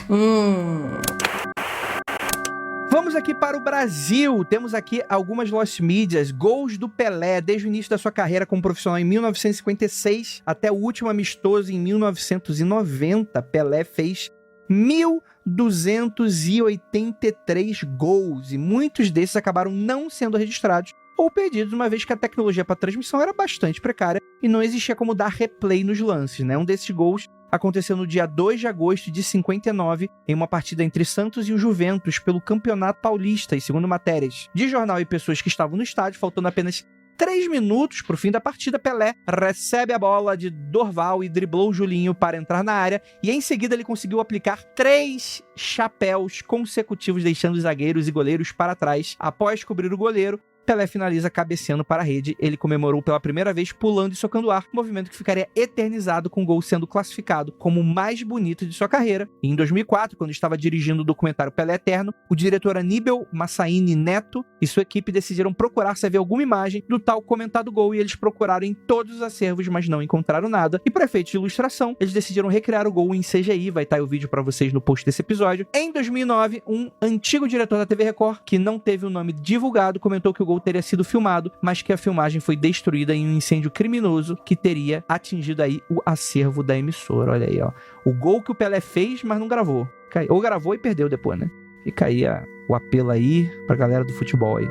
Vamos aqui para o Brasil. Temos aqui algumas Lost Medias, gols do Pelé, desde o início da sua carreira como profissional em 1956 até o último amistoso em 1990. Pelé fez 1.283 gols e muitos desses acabaram não sendo registrados ou perdidos, uma vez que a tecnologia para transmissão era bastante precária e não existia como dar replay nos lances, né? Um desses gols aconteceu no dia 2 de agosto de 59, em uma partida entre Santos e o Juventus pelo Campeonato Paulista, e segundo matérias de jornal e pessoas que estavam no estádio, faltando apenas 3 minutos para o fim da partida, Pelé recebe a bola de Dorval e driblou o Julinho para entrar na área, e em seguida ele conseguiu aplicar 3 chapéus consecutivos, deixando os zagueiros e goleiros para trás. Após cobrir o goleiro, Pelé finaliza cabeceando para a rede. Ele comemorou pela primeira vez pulando e socando o ar, movimento que ficaria eternizado, com o gol sendo classificado como o mais bonito de sua carreira. E em 2004, quando estava dirigindo o documentário Pelé Eterno, o diretor Aníbal Massaini Neto e sua equipe decidiram procurar se havia alguma imagem do tal comentado gol, e eles procuraram em todos os acervos, mas não encontraram nada. E para efeito de ilustração, eles decidiram recriar o gol em CGI. Vai estar aí o vídeo para vocês no post desse episódio. Em 2009, um antigo diretor da TV Record, que não teve o nome divulgado, comentou que o gol teria sido filmado, mas que a filmagem foi destruída em um incêndio criminoso que teria atingido aí o acervo da emissora. Olha aí, ó. O gol que o Pelé fez, mas não gravou. Ou gravou e perdeu depois, né? Fica aí o apelo aí pra galera do futebol aí.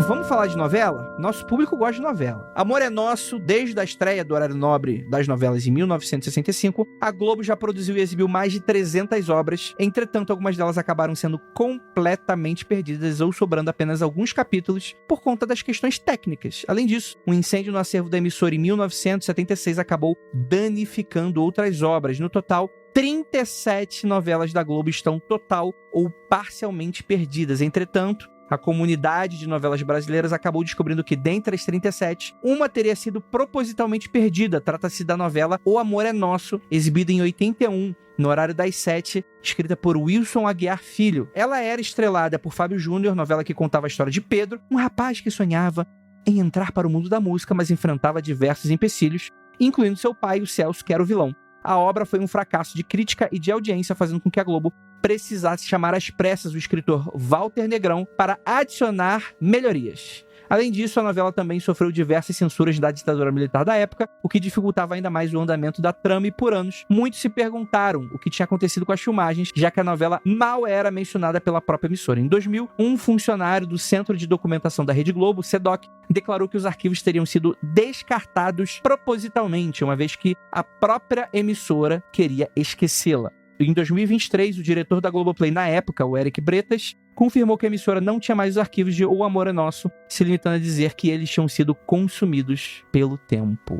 Vamos falar de novela? Nosso público gosta de novela. Amor é Nosso, desde a estreia do horário nobre das novelas em 1965, a Globo já produziu e exibiu mais de 300 obras. Entretanto, algumas delas acabaram sendo completamente perdidas ou sobrando apenas alguns capítulos por conta das questões técnicas. Além disso, um incêndio no acervo da emissora em 1976 acabou danificando outras obras. No total, 37 novelas da Globo estão total ou parcialmente perdidas. Entretanto, a comunidade de novelas brasileiras acabou descobrindo que, dentre as 37, uma teria sido propositalmente perdida. Trata-se da novela O Amor é Nosso, exibida em 81, no horário das 7, escrita por Wilson Aguiar Filho. Ela era estrelada por Fábio Júnior, novela que contava a história de Pedro, um rapaz que sonhava em entrar para o mundo da música, mas enfrentava diversos empecilhos, incluindo seu pai, o Celso, que era o vilão. A obra foi um fracasso de crítica e de audiência, fazendo com que a Globo precisasse chamar às pressas o escritor Walter Negrão para adicionar melhorias. Além disso, a novela também sofreu diversas censuras da ditadura militar da época, o que dificultava ainda mais o andamento da trama, e por anos, muitos se perguntaram o que tinha acontecido com as filmagens, já que a novela mal era mencionada pela própria emissora. Em 2000, um funcionário do Centro de Documentação da Rede Globo, CEDOC, declarou que os arquivos teriam sido descartados propositalmente, uma vez que a própria emissora queria esquecê-la. Em 2023, o diretor da Globoplay na época, o Eric Bretas, confirmou que a emissora não tinha mais os arquivos de O Amor é Nosso, se limitando a dizer que eles tinham sido consumidos pelo tempo.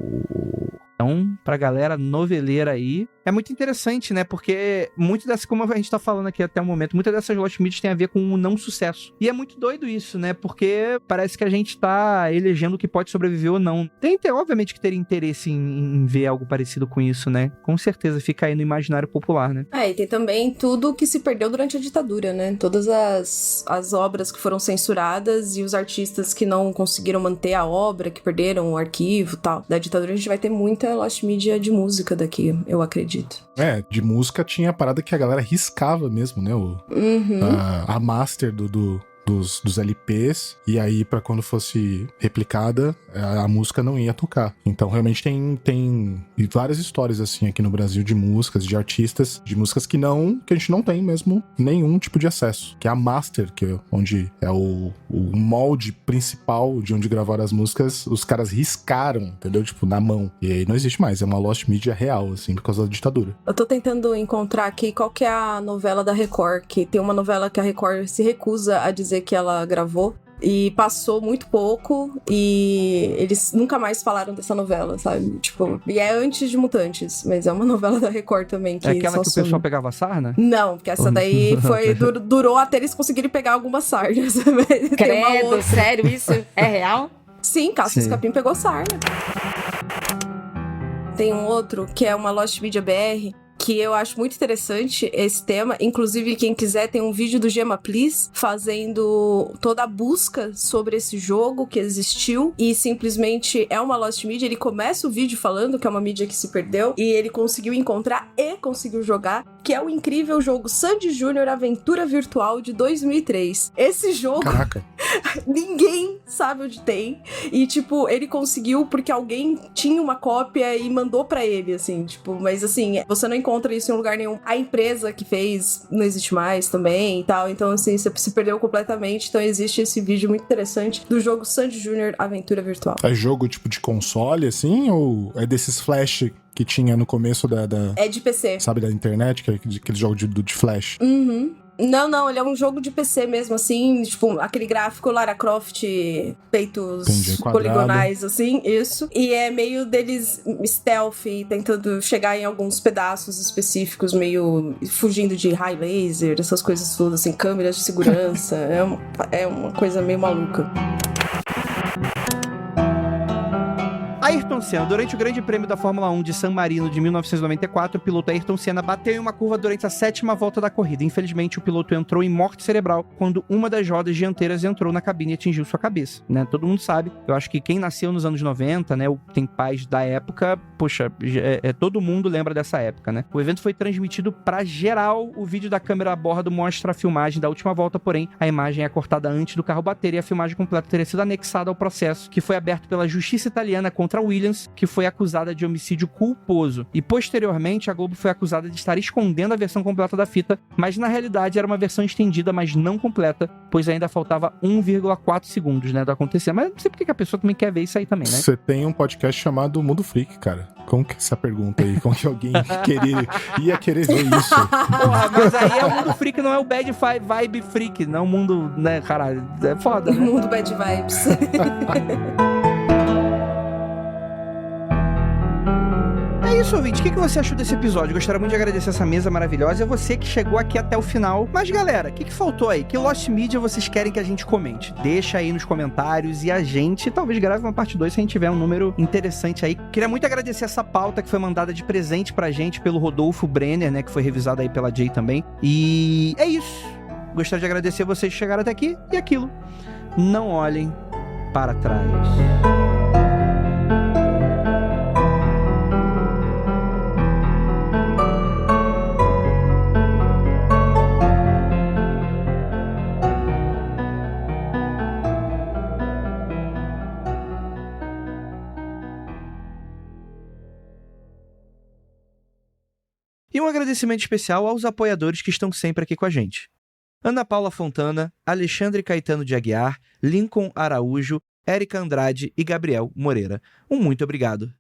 Então, pra galera noveleira aí, é muito interessante, né? Porque muito dessa, como a gente tá falando aqui até o momento, muitas dessas Lost Medias tem a ver com o não sucesso. E é muito doido isso, né? Porque parece que a gente tá elegendo o que pode sobreviver ou não. Tem obviamente que teria interesse em ver algo parecido com isso, né? Com certeza fica aí no imaginário popular, né? E tem também tudo que se perdeu durante a ditadura, né? Todas as obras que foram censuradas e os artistas que não conseguiram manter a obra, que perderam o arquivo e tal. Da ditadura a gente vai ter muita Lost Media de música daqui, eu acredito. De música tinha a parada que a galera riscava mesmo, né? A master dos LPs, e aí pra quando fosse replicada, a música não ia tocar. Então realmente tem várias histórias assim aqui no Brasil de músicas, de artistas, de músicas que a gente não tem mesmo nenhum tipo de acesso, que é a master, onde é o molde principal de onde gravaram as músicas, os caras riscaram, entendeu? Tipo, na mão. E aí não existe mais, é uma lost media real, assim, por causa da ditadura. Eu tô tentando encontrar aqui qual que é a novela da Record, que tem uma novela que a Record se recusa a dizer que ela gravou. E passou muito pouco e eles nunca mais falaram dessa novela, sabe? Tipo, e é antes de Mutantes, mas é uma novela da Record também. Que é aquela que some. o pessoal pegava sarna? Não, porque essa daí durou até eles conseguirem pegar algumas sarnas. Credo, sério, isso é real? Sim, Cassius Capim pegou sarna. Tem um outro que é uma Lost Media BR, que eu acho muito interessante esse tema. Inclusive, quem quiser, tem um vídeo do Gema Please fazendo toda a busca sobre esse jogo que existiu e simplesmente é uma Lost Media. Ele começa o vídeo falando que é uma mídia que se perdeu e ele conseguiu encontrar e conseguiu jogar, que é o incrível jogo Sandy Júnior Aventura Virtual de 2003. Esse jogo... Caraca! Ninguém sabe onde tem. E, tipo, ele conseguiu porque alguém tinha uma cópia e mandou pra ele, assim, tipo... Mas, assim, você não encontra isso em lugar nenhum. A empresa que fez não existe mais também e tal. Então, assim, você se perdeu completamente. Então, existe esse vídeo muito interessante do jogo Sandy Júnior Aventura Virtual. É jogo, tipo, de console, assim? Ou é desses flash que tinha no começo da... É de PC. Sabe, da internet? Que é aquele jogo de flash? Uhum. Não, ele é um jogo de PC mesmo, assim, tipo, aquele gráfico Lara Croft, peitos poligonais, assim, isso. E é meio deles stealth, tentando chegar em alguns pedaços específicos, meio fugindo de high laser, essas coisas todas, assim, câmeras de segurança. É uma coisa meio maluca. Ayrton Senna, durante o Grande Prêmio da Fórmula 1 de San Marino de 1994, o piloto Ayrton Senna bateu em uma curva durante a 7ª volta da corrida. Infelizmente, o piloto entrou em morte cerebral quando uma das rodas dianteiras entrou na cabine e atingiu sua cabeça, né? Todo mundo sabe. Eu acho que quem nasceu nos anos 90, né, ou tem pais da época, poxa, todo mundo lembra dessa época, né? O evento foi transmitido pra geral. O vídeo da câmera a bordo mostra a filmagem da última volta, porém, a imagem é cortada antes do carro bater e a filmagem completa teria sido anexada ao processo, que foi aberto pela justiça italiana contra Williams, que foi acusada de homicídio culposo. E posteriormente a Globo foi acusada de estar escondendo a versão completa da fita, mas na realidade era uma versão estendida, mas não completa, pois ainda faltava 1,4 segundos, né, do acontecer. Mas não sei porque que a pessoa também quer ver isso aí também, né? Você tem um podcast chamado Mundo Freak, cara. Como que é essa pergunta aí? Como que alguém ia querer ver isso? Porra, mas aí é o Mundo Freak, não é o Bad Vibe Freak, não é o mundo, né, caralho, é foda, né? Mundo Bad Vibes. É isso, ouvinte. O que você achou desse episódio? Gostaria muito de agradecer essa mesa maravilhosa. É você que chegou aqui até o final. Mas, galera, o que faltou aí? Que Lost Media vocês querem que a gente comente? Deixa aí nos comentários e a gente talvez grave uma parte 2 se a gente tiver um número interessante aí. Queria muito agradecer essa pauta que foi mandada de presente pra gente pelo Rodolfo Brenner, né? Que foi revisada aí pela Jay também. E é isso. Gostaria de agradecer vocês que chegaram até aqui. E aquilo. Não olhem para trás. E um agradecimento especial aos apoiadores que estão sempre aqui com a gente. Ana Paula Fontana, Alexandre Caetano de Aguiar, Lincoln Araújo, Érica Andrade e Gabriel Moreira. Muito obrigado.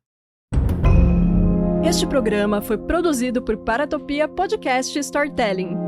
Este programa foi produzido por Paratopia Podcast Storytelling.